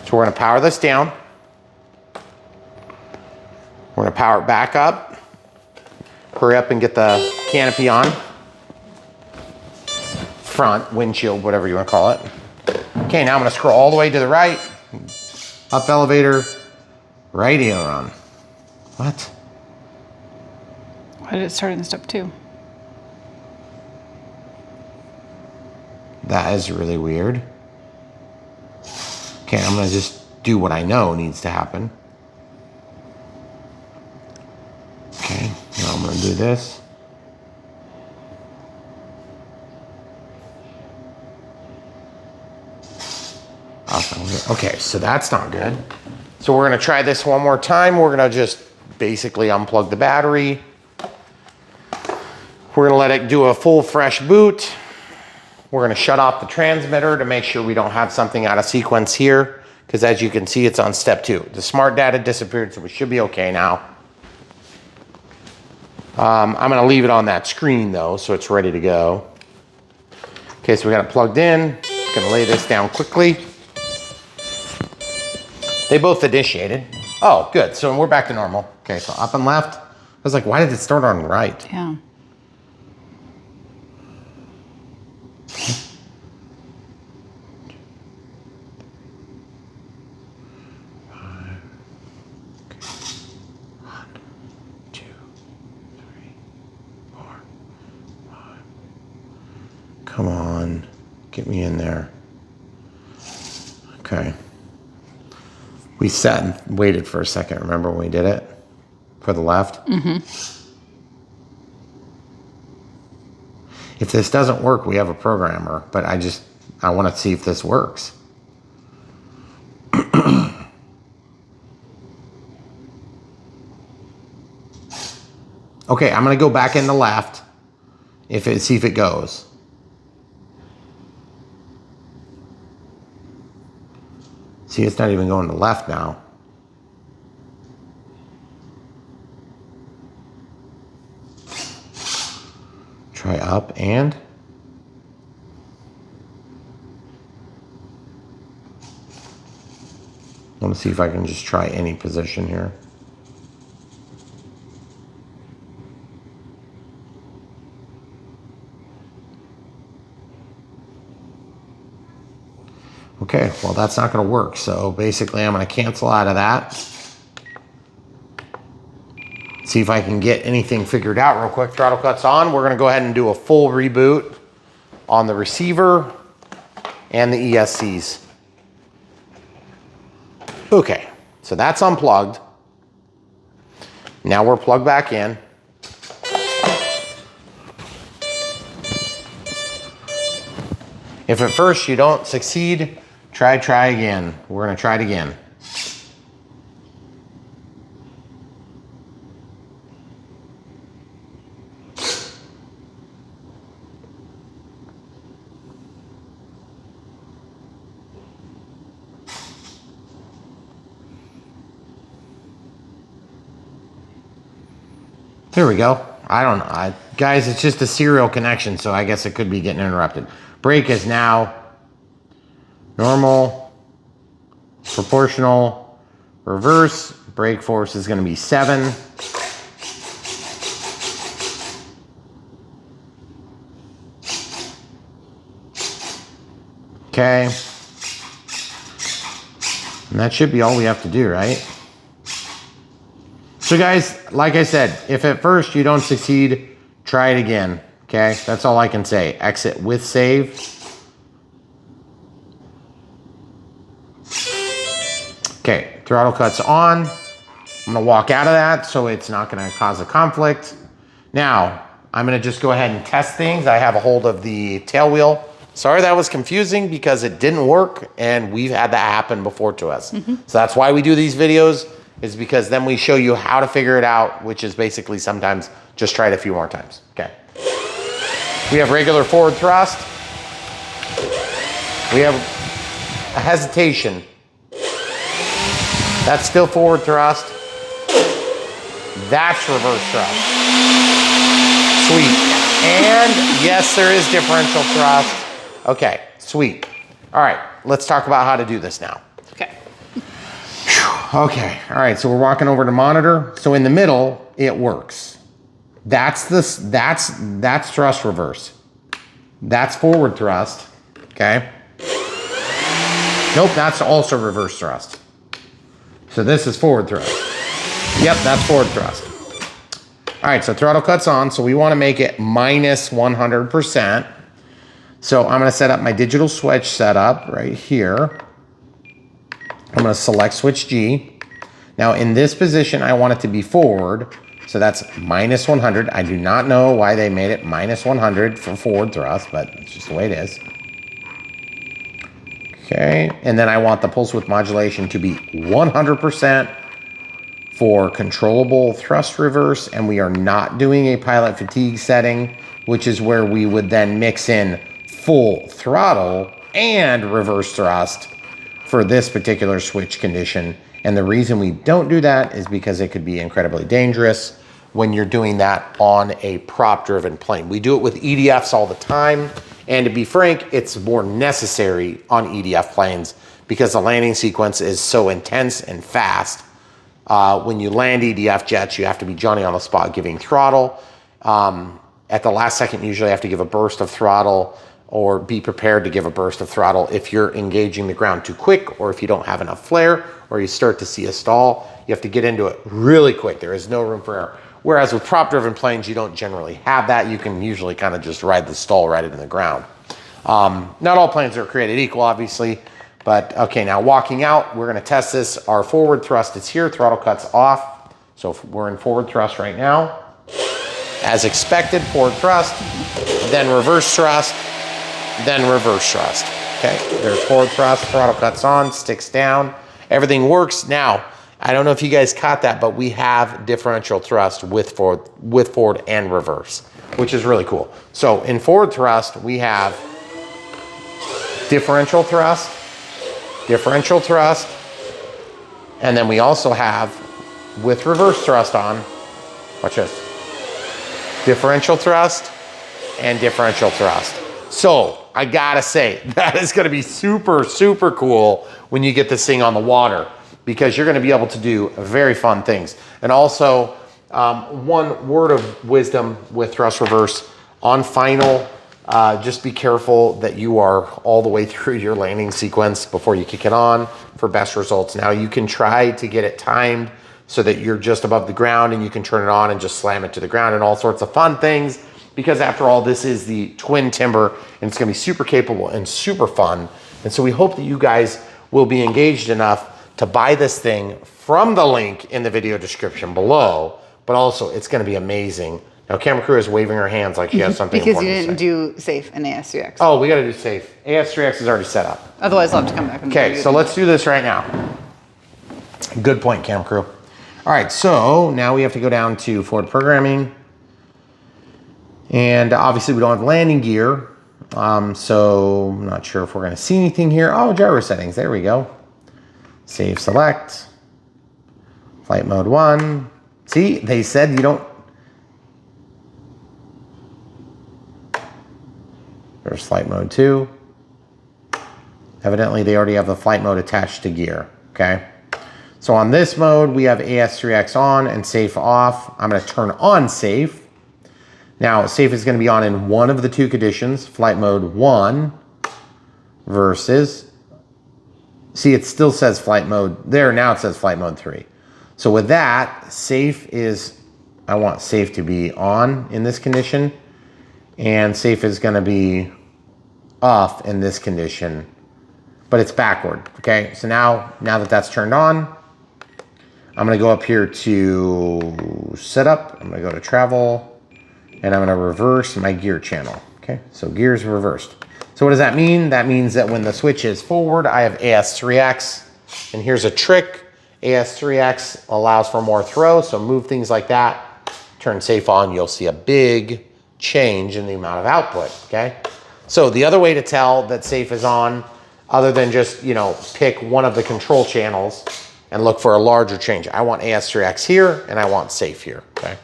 So we're gonna power this down. We're gonna power it back up. Hurry up and get the canopy on. Front, windshield, whatever you wanna call it. Okay, now I'm gonna scroll all the way to the right. Up elevator, radio on. What? Why did it start in step 2? That is really weird. Okay, I'm gonna just do what I know needs to happen. Okay, now I'm gonna do this. Okay, so that's not good. So we're gonna try this one more time. We're gonna just basically unplug the battery. We're gonna let it do a full fresh boot. We're gonna shut off the transmitter to make sure we don't have something out of sequence here, because as you can see, it's on step 2. The smart data disappeared, so we should be okay now. I'm gonna leave it on that screen though, so it's ready to go. Okay, so we got it plugged in. Gonna lay this down quickly. They both initiated. Oh, good, so we're back to normal. Okay, so up and left. I was like, why did it start on right? Yeah. Come on, get me in there. Okay. We sat and waited for a second. Remember when we did it? For the left? Mm-hmm. If this doesn't work, we have a programmer, but I want to see if this works. Okay, I'm gonna go back in the left, see if it goes. See, it's not even going to left now. Try up and. I want to see if I can just try any position here. Okay, well that's not gonna work. So basically I'm gonna cancel out of that. See if I can get anything figured out real quick. Throttle cut's on. We're gonna go ahead and do a full reboot on the receiver and the ESCs. Okay, so that's unplugged. Now we're plugged back in. If at first you don't succeed, try again. We're gonna try it again. Here we go. I don't know. Guys, it's just a serial connection, so I guess it could be getting interrupted. Brake is now normal, proportional, reverse. Brake force is going to be 7. Okay. And that should be all we have to do, right? So guys, like I said, if at first you don't succeed, try it again, okay? That's all I can say. Exit with save. throttle cuts on. I'm gonna walk out of that so it's not gonna cause a conflict. Now, I'm gonna just go ahead and test things. I have a hold of the tail wheel. Sorry that was confusing because it didn't work and we've had that happen before to us. So that's why we do these videos, is because then we show you how to figure it out, which is basically sometimes just try it a few more times, okay? We have regular forward thrust. We have a hesitation. That's still forward thrust. That's reverse thrust. Sweet. And yes, there is differential thrust. Okay, sweet. All right, let's talk about how to do this now. Okay. Okay, all right, so we're walking over to monitor. So in the middle, it works. That's thrust reverse. That's forward thrust, okay? Nope, that's also reverse thrust. So this is forward thrust. Yep, that's forward thrust. All right, so throttle cuts on, so we wanna make it minus 100%. So I'm gonna set up my digital switch setup right here. I'm gonna select switch G. Now in this position, I want it to be forward. So that's minus 100. I do not know why they made it minus 100 for forward thrust, but it's just the way it is. Okay, and then I want the pulse width modulation to be 100% for controllable thrust reverse, and we are not doing a pilot fatigue setting, which is where we would then mix in full throttle and reverse thrust for this particular switch condition. And the reason we don't do that is because it could be incredibly dangerous when you're doing that on a prop-driven plane. We do it with EDFs all the time, and to be frank, it's more necessary on EDF planes because the landing sequence is so intense and fast. When you land EDF jets, you have to be Johnny on the spot giving throttle. At the last second, you usually have to give a burst of throttle or be prepared to give a burst of throttle if you're engaging the ground too quick, or if you don't have enough flare, or you start to see a stall. You have to get into it really quick. There is no room for error. Whereas with prop-driven planes, you don't generally have that. You can usually kind of just ride the stall right into the ground. Not all planes are created equal, obviously, but okay, now walking out, we're gonna test this. Our forward thrust is here, throttle cuts off. So we're in forward thrust right now. As expected, forward thrust, then reverse thrust, then reverse thrust. Okay, there's forward thrust, throttle cuts on, sticks down, everything works. Now, I don't know if you guys caught that, but we have differential thrust with forward and reverse, which is really cool. So in forward thrust, we have differential thrust, and then we also have, with reverse thrust on, watch this, differential thrust and differential thrust. So I gotta say, that is gonna be super, super cool when you get this thing on the water, because you're gonna be able to do very fun things. And also, one word of wisdom with thrust reverse, on final, just be careful that you are all the way through your landing sequence before you kick it on for best results. Now you can try to get it timed so that you're just above the ground and you can turn it on and just slam it to the ground and all sorts of fun things, because after all, this is the twin timber and it's gonna be super capable and super fun. And so we hope that you guys will be engaged enough to buy this thing from the link in the video description below, but also it's gonna be amazing. Now camera crew is waving her hands like she has something because you important didn't do safe and AS3X. Oh, we gotta do safe. AS3X is already set up. Otherwise, I'll have to come back. And Okay, so let's do this right now. Good point, camera crew. All right, so now we have to go down to forward programming. And obviously we don't have landing gear. So I'm not sure if we're gonna see anything here. Oh, gyro settings, there we go. Save select, flight mode 1. See, they said you don't. There's flight mode 2. Evidently they already have the flight mode attached to gear, okay? So on this mode, we have AS3X on and safe off. I'm gonna turn on safe. Now, safe is gonna be on in one of the two conditions, flight mode 1 versus, see, it still says flight mode there, now it says flight mode 3. So with that, safe is, I want safe to be on in this condition, and safe is gonna be off in this condition, but it's backward, okay? So now that that's turned on, I'm gonna go up here to setup. I'm gonna go to travel, and I'm gonna reverse my gear channel. Okay, so gears reversed. So what does that mean? That means that when the switch is forward, I have AS3X, and here's a trick. AS3X allows for more throw, so move things like that. Turn safe on, you'll see a big change in the amount of output, okay? So the other way to tell that safe is on, other than just, you know, pick one of the control channels and look for a larger change. I want AS3X here, and I want safe here, okay?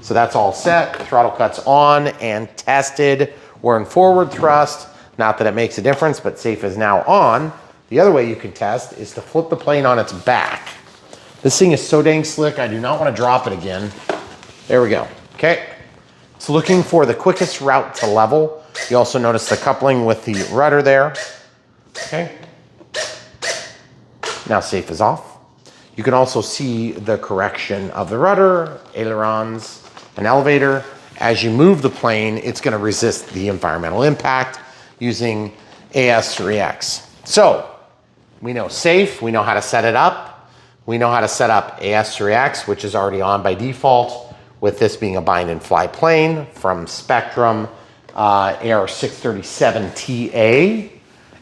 So that's all set, throttle cut's on and tested. We're in forward thrust, not that it makes a difference, but safe is now on. The other way you can test is to flip the plane on its back. This thing is so dang slick, I do not want to drop it again. There we go, okay? It's looking for the quickest route to level. You also notice the coupling with the rudder there, okay? Now safe is off. You can also see the correction of the rudder, ailerons, and elevator. As you move the plane, it's gonna resist the environmental impact using AS3X. So, we know safe, we know how to set it up. We know how to set up AS3X, which is already on by default, with this being a bind and fly plane from Spectrum AR637TA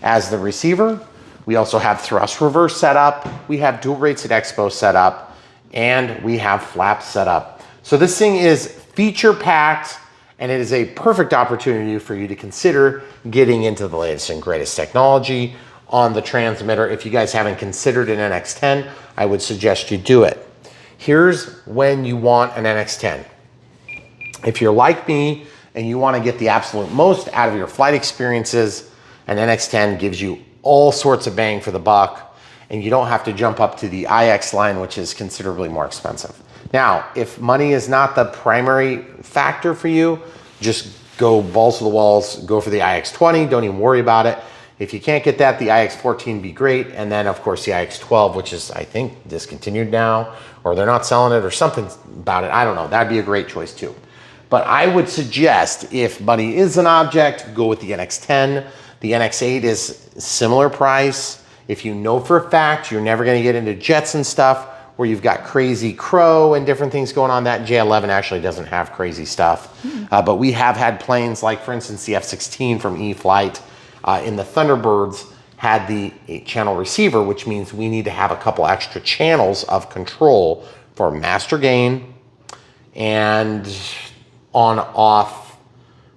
as the receiver. We also have thrust reverse set up, we have dual rates at expo set up, and we have flaps set up. So this thing is feature packed, and it is a perfect opportunity for you to consider getting into the latest and greatest technology on the transmitter. If you guys haven't considered an NX10, I would suggest you do it. Here's when you want an NX10. If you're like me and you want to get the absolute most out of your flight experiences, an NX10 gives you all sorts of bang for the buck, and you don't have to jump up to the IX line, which is considerably more expensive. Now, if money is not the primary factor for you, just go balls to the walls, go for the iX20, don't even worry about it. If you can't get that, the iX14 be great, and then of course the iX12, which is, I think, discontinued now, or they're not selling it or something about it, I don't know, that'd be a great choice too. But I would suggest, if money is an object, go with the NX10. The NX8 is similar price. If you know for a fact you're never gonna get into jets and stuff, where you've got crazy crow and different things going on, that J11 actually doesn't have crazy stuff. But we have had planes like, for instance, the F-16 from E-flite in the Thunderbirds had the 8-channel receiver, which means we need to have a couple extra channels of control for master gain and on-off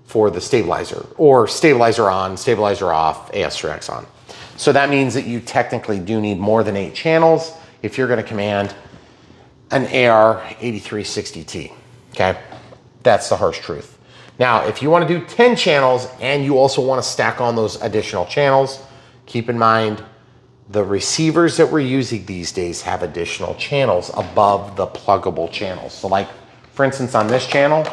for the stabilizer, or stabilizer on, stabilizer off, AS3X on. So that means that you technically do need more than 8 channels if you're going to command an AR8360T, okay? That's the harsh truth. Now, if you want to do 10 channels and you also want to stack on those additional channels, keep in mind the receivers that we're using these days have additional channels above the pluggable channels. So like, for instance, on this channel,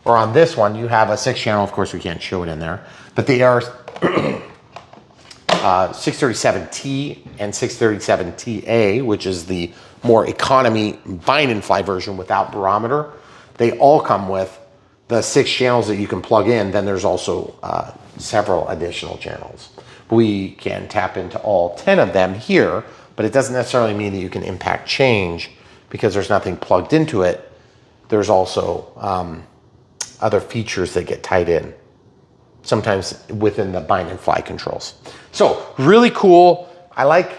or on this one, you have a 6-channel, of course we can't show it in there, but the AR637T and 637TA, which is the more economy bind and fly version without barometer, they all come with the 6 channels that you can plug in. Then there's also several additional channels. We can tap into all 10 of them here, but it doesn't necessarily mean that you can impact change because there's nothing plugged into it. There's also other features that get tied in, sometimes within the bind and fly controls. So really cool. I like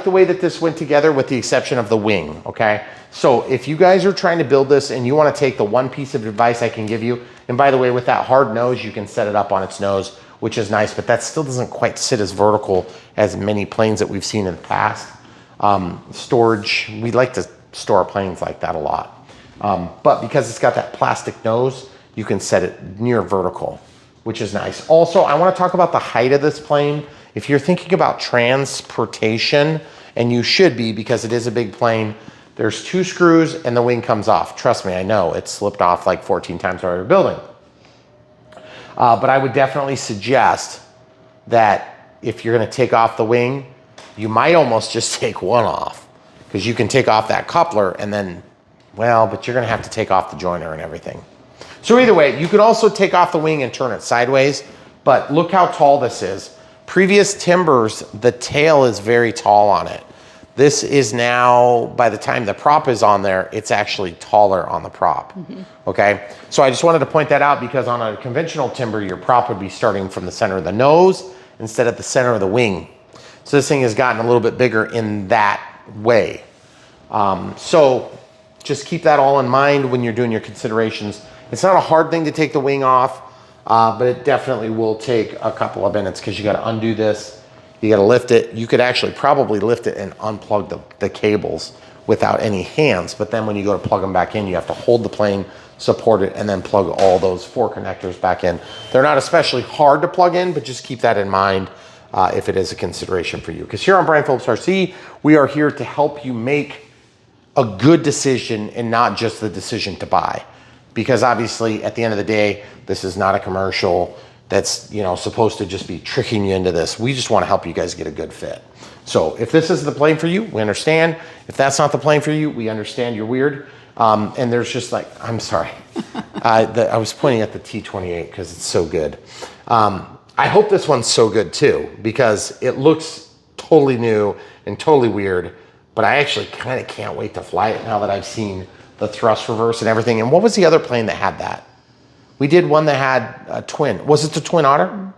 the way that this went together, with the exception of the wing, okay? So if you guys are trying to build this and you want to take the one piece of advice I can give you, and by the way, with that hard nose, you can set it up on its nose, which is nice, but that still doesn't quite sit as vertical as many planes that we've seen in the past. Storage, we like to store our planes like that a lot. But because it's got that plastic nose, you can set it near vertical, which is nice. Also, I want to talk about the height of this plane. If you're thinking about transportation, and you should be because it is a big plane, there's 2 screws and the wing comes off. Trust me, I know, it's slipped off like 14 times while we were building. But I would definitely suggest that if you're gonna take off the wing, you might almost just take one off, because you can take off that coupler and then, well, but you're gonna have to take off the joiner and everything. So either way, you could also take off the wing and turn it sideways, but look how tall this is. Previous Timbers, the tail is very tall on it. This is now, by the time the prop is on there, it's actually taller on the prop, okay? So I just wanted to point that out because on a conventional timber, your prop would be starting from the center of the nose instead of the center of the wing. So this thing has gotten a little bit bigger in that way. So just keep that all in mind when you're doing your considerations. It's not a hard thing to take the wing off, but it definitely will take a couple of minutes because you got to undo this. You got to lift it. You could actually probably lift it and unplug the cables without any hands. But then when you go to plug them back in, you have to hold the plane, support it, and then plug all those 4 connectors back in. They're not especially hard to plug in, but just keep that in mind if it is a consideration for you. Because here on Brian Phillips RC, we are here to help you make a good decision and not just the decision to buy. Because obviously, at the end of the day, this is not a commercial that's, you know, supposed to just be tricking you into this. We just want to help you guys get a good fit. So if this is the plane for you, we understand. If that's not the plane for you, we understand you're weird. And there's just like, I'm sorry. I was pointing at the T28 because it's so good. I hope this one's so good too, because it looks totally new and totally weird, but I actually kind of can't wait to fly it now that I've seen the thrust reverse and everything. And what was the other plane that had that? We did one that had a twin. Was it the Twin Otter?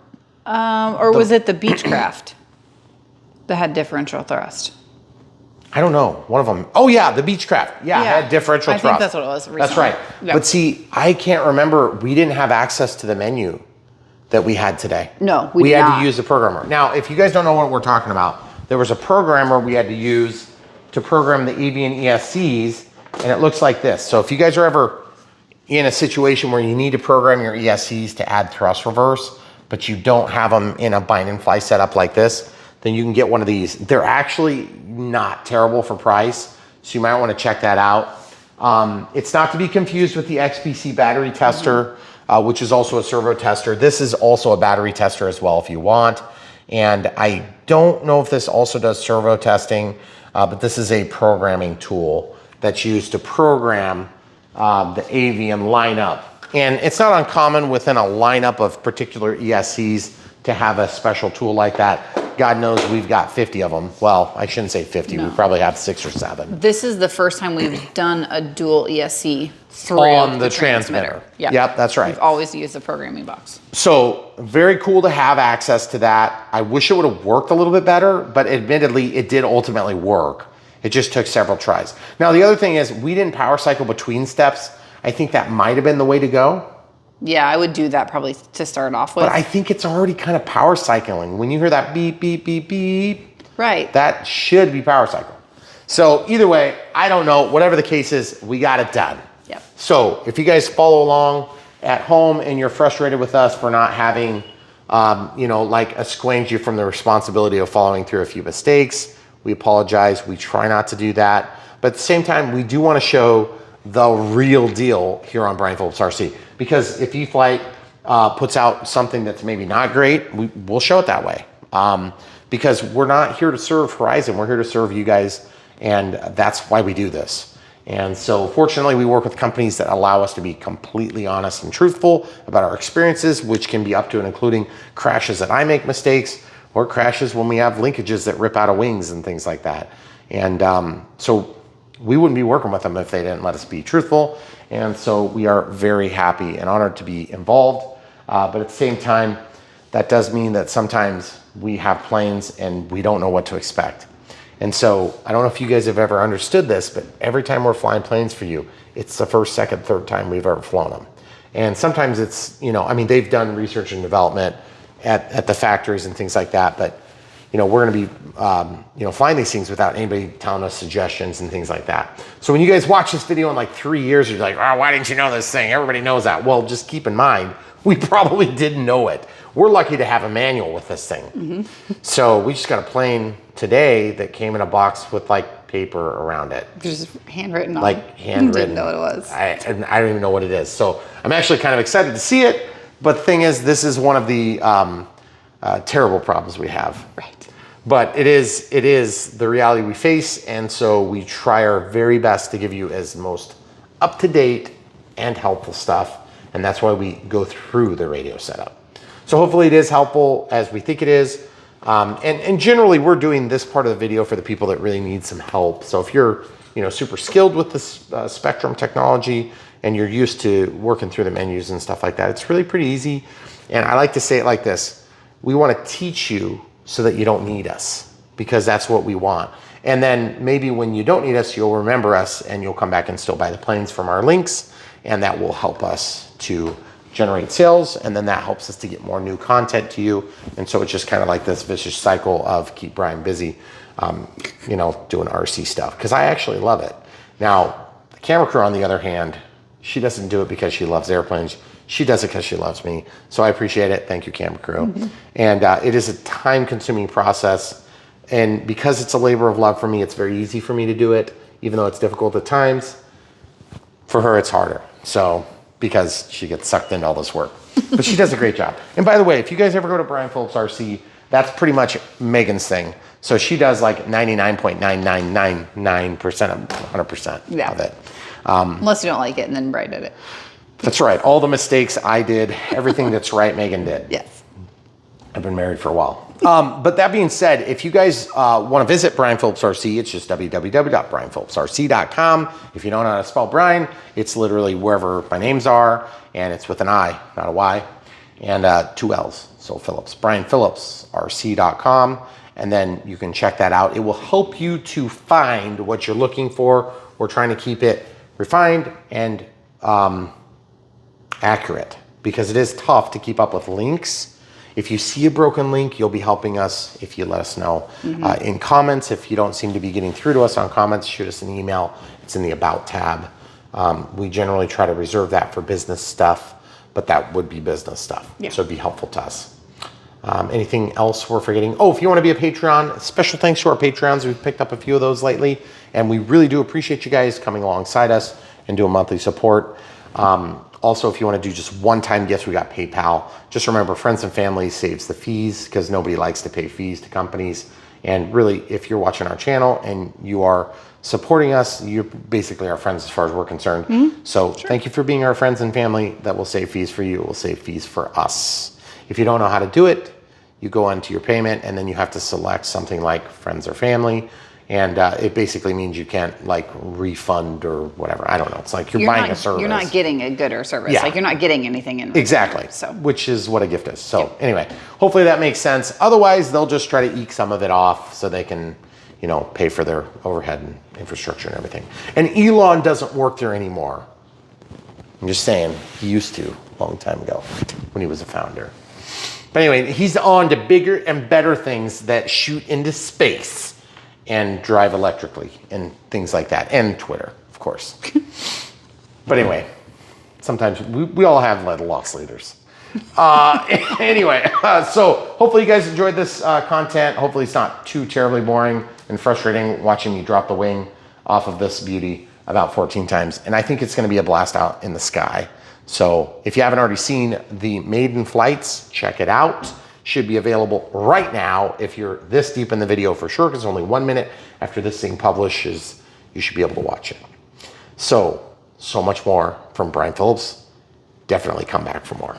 Was it the Beechcraft that had differential thrust? I don't know. One of them. Oh yeah, the Beechcraft. Yeah, it had differential thrust. I think that's what it was recently. That's right. Yep. But see, I can't remember. We didn't have access to the menu that we had today. No, we did had not. to use the programmer. Now, if you guys don't know what we're talking about, there was a programmer we had to use to program the avian ESCs, and it looks like this. So if you guys are ever in a situation where you need to program your ESCs to add thrust reverse, but you don't have them in a bind and fly setup like this, then you can get one of these. They're actually not terrible for price, so you might want to check that out. It's not to be confused with the XPC battery tester, which is also a servo tester. This is also a battery tester as well if you want. And I don't know if this also does servo testing, but this is a programming tool that's used to program the avian lineup. And it's not uncommon within a lineup of particular ESCs to have a special tool like that. God knows we've got 50 of them. Well, I shouldn't say 50. No. We probably have 6 or 7. This is the first time we've done a dual ESC through on the transmitter. Yep, that's right. We've always used the programming box. So very cool to have access to that. I wish it would have worked a little bit better, but admittedly, it did ultimately work. It just took several tries. Now, the other thing is we didn't power cycle between steps. I think that might have been the way to go. Yeah, I would do that probably to start off with. But I think it's already kind of power cycling. When you hear that beep, beep, beep, beep, right, that should be power cycle. So either way, I don't know. Whatever the case is, we got it done. Yep. So if you guys follow along at home and you're frustrated with us for not having, like assuage you from the responsibility of following through a few mistakes, we apologize. We try not to do that. But at the same time, we do want to show the real deal here on Brian Phillips RC. Because if E-flite puts out something that's maybe not great, we'll show it that way. Because we're not here to serve Horizon. We're here to serve you guys. And that's why we do this. And so fortunately, we work with companies that allow us to be completely honest and truthful about our experiences, which can be up to and including crashes that I make mistakes, or crashes when we have linkages that rip out of wings and things like that. And so we wouldn't be working with them if they didn't let us be truthful. And so we are very happy and honored to be involved. But at the same time, that does mean that sometimes we have planes and we don't know what to expect. And so I don't know if you guys have ever understood this, but every time we're flying planes for you, it's the first, second, third time we've ever flown them. And sometimes it's, they've done research and development at the factories and things like that. But, we're going to be, flying these things without anybody telling us suggestions and things like that. So when you guys watch this video in like 3 years, you're like, oh, why didn't you know this thing? Everybody knows that. Well, just keep in mind, we probably didn't know it. We're lucky to have a manual with this thing. Mm-hmm. So we just got a plane today that came in a box with like paper around it. Just handwritten on. Like handwritten. Didn't know what it was. I don't even know what it is. So I'm actually kind of excited to see it. But the thing is, this is one of the terrible problems we have. Right. But it is the reality we face. And so we try our very best to give you as most up-to-date and helpful stuff. And that's why we go through the radio setup. So hopefully it is helpful as we think it is. And generally, we're doing this part of the video for the people that really need some help. So if you're, super skilled with this Spectrum technology and you're used to working through the menus and stuff like that, it's really pretty easy. And I like to say it like this: we want to teach you so that you don't need us, because that's what we want. And then maybe when you don't need us, you'll remember us and you'll come back and still buy the planes from our links, and that will help us to generate sales, and then that helps us to get more new content to you. And so it's just kind of like this vicious cycle of keep Brian busy, doing RC stuff, because I actually love it. Now, the camera crew, on the other hand, she doesn't do it because she loves airplanes. She does it because she loves me. So I appreciate it. Thank you, camera crew. And it is a time-consuming process. And because it's a labor of love for me, it's very easy for me to do it, even though it's difficult at times. For her, it's harder. So, because she gets sucked into all this work. But she does a great job. And by the way, if you guys ever go to Brian Phillips RC, that's pretty much Megan's thing. So she does like 99.9999% of 100% of it. Unless you don't like it, and then Brian did it. That's right. All the mistakes I did, everything that's right, Megan did. Yes. I've been married for a while. But that being said, if you guys want to visit Brian Phillips RC, it's just www.brianphillipsrc.com. If you don't know how to spell Brian, it's literally wherever my names are, and it's with an I, not a Y, and 2 L's. So Phillips, brianphillipsrc.com, and then you can check that out. It will help you to find what you're looking for. We're trying to keep it refined and accurate, because it is tough to keep up with links. If you see a broken link, you'll be helping us if you let us know. In comments, if you don't seem to be getting through to us on comments, shoot us an email. It's in the About tab. We generally try to reserve that for business stuff, but that would be business stuff. Yeah. So it'd be helpful to us. Anything else we're forgetting? Oh, if you want to be a Patreon, special thanks to our Patreons. We've picked up a few of those lately, and we really do appreciate you guys coming alongside us and doing monthly support. Also, if you want to do just one-time gifts, we got PayPal. Just remember, friends and family saves the fees, because nobody likes to pay fees to companies. And really, if you're watching our channel and you are supporting us, you're basically our friends as far as we're concerned. So thank you for being our friends and family. That will save fees for you. It will save fees for us. If you don't know how to do it, you go onto your payment, and then you have to select something like friends or family. And it basically means you can't like refund or whatever. I don't know. It's like you're buying a service. You're not getting a good or service. Yeah. Like you're not getting anything in return. Exactly. So, which is what a gift is. So anyway, hopefully that makes sense. Otherwise, they'll just try to eke some of it off so they can, pay for their overhead and infrastructure and everything. And Elon doesn't work there anymore. I'm just saying, he used to a long time ago when he was a founder. But anyway, he's on to bigger and better things that shoot into space and drive electrically and things like that, and Twitter, of course. But anyway, sometimes we all have lost leaders. Anyway, so hopefully you guys enjoyed this content. Hopefully it's not too terribly boring and frustrating watching me drop the wing off of this beauty about 14 times. And I think it's gonna be a blast out in the sky. So if you haven't already seen the maiden flights, check it out. Should be available right now if you're this deep in the video for sure, because only 1 minute after this thing publishes, you should be able to watch it. So much more from Brian Phillips. Definitely come back for more.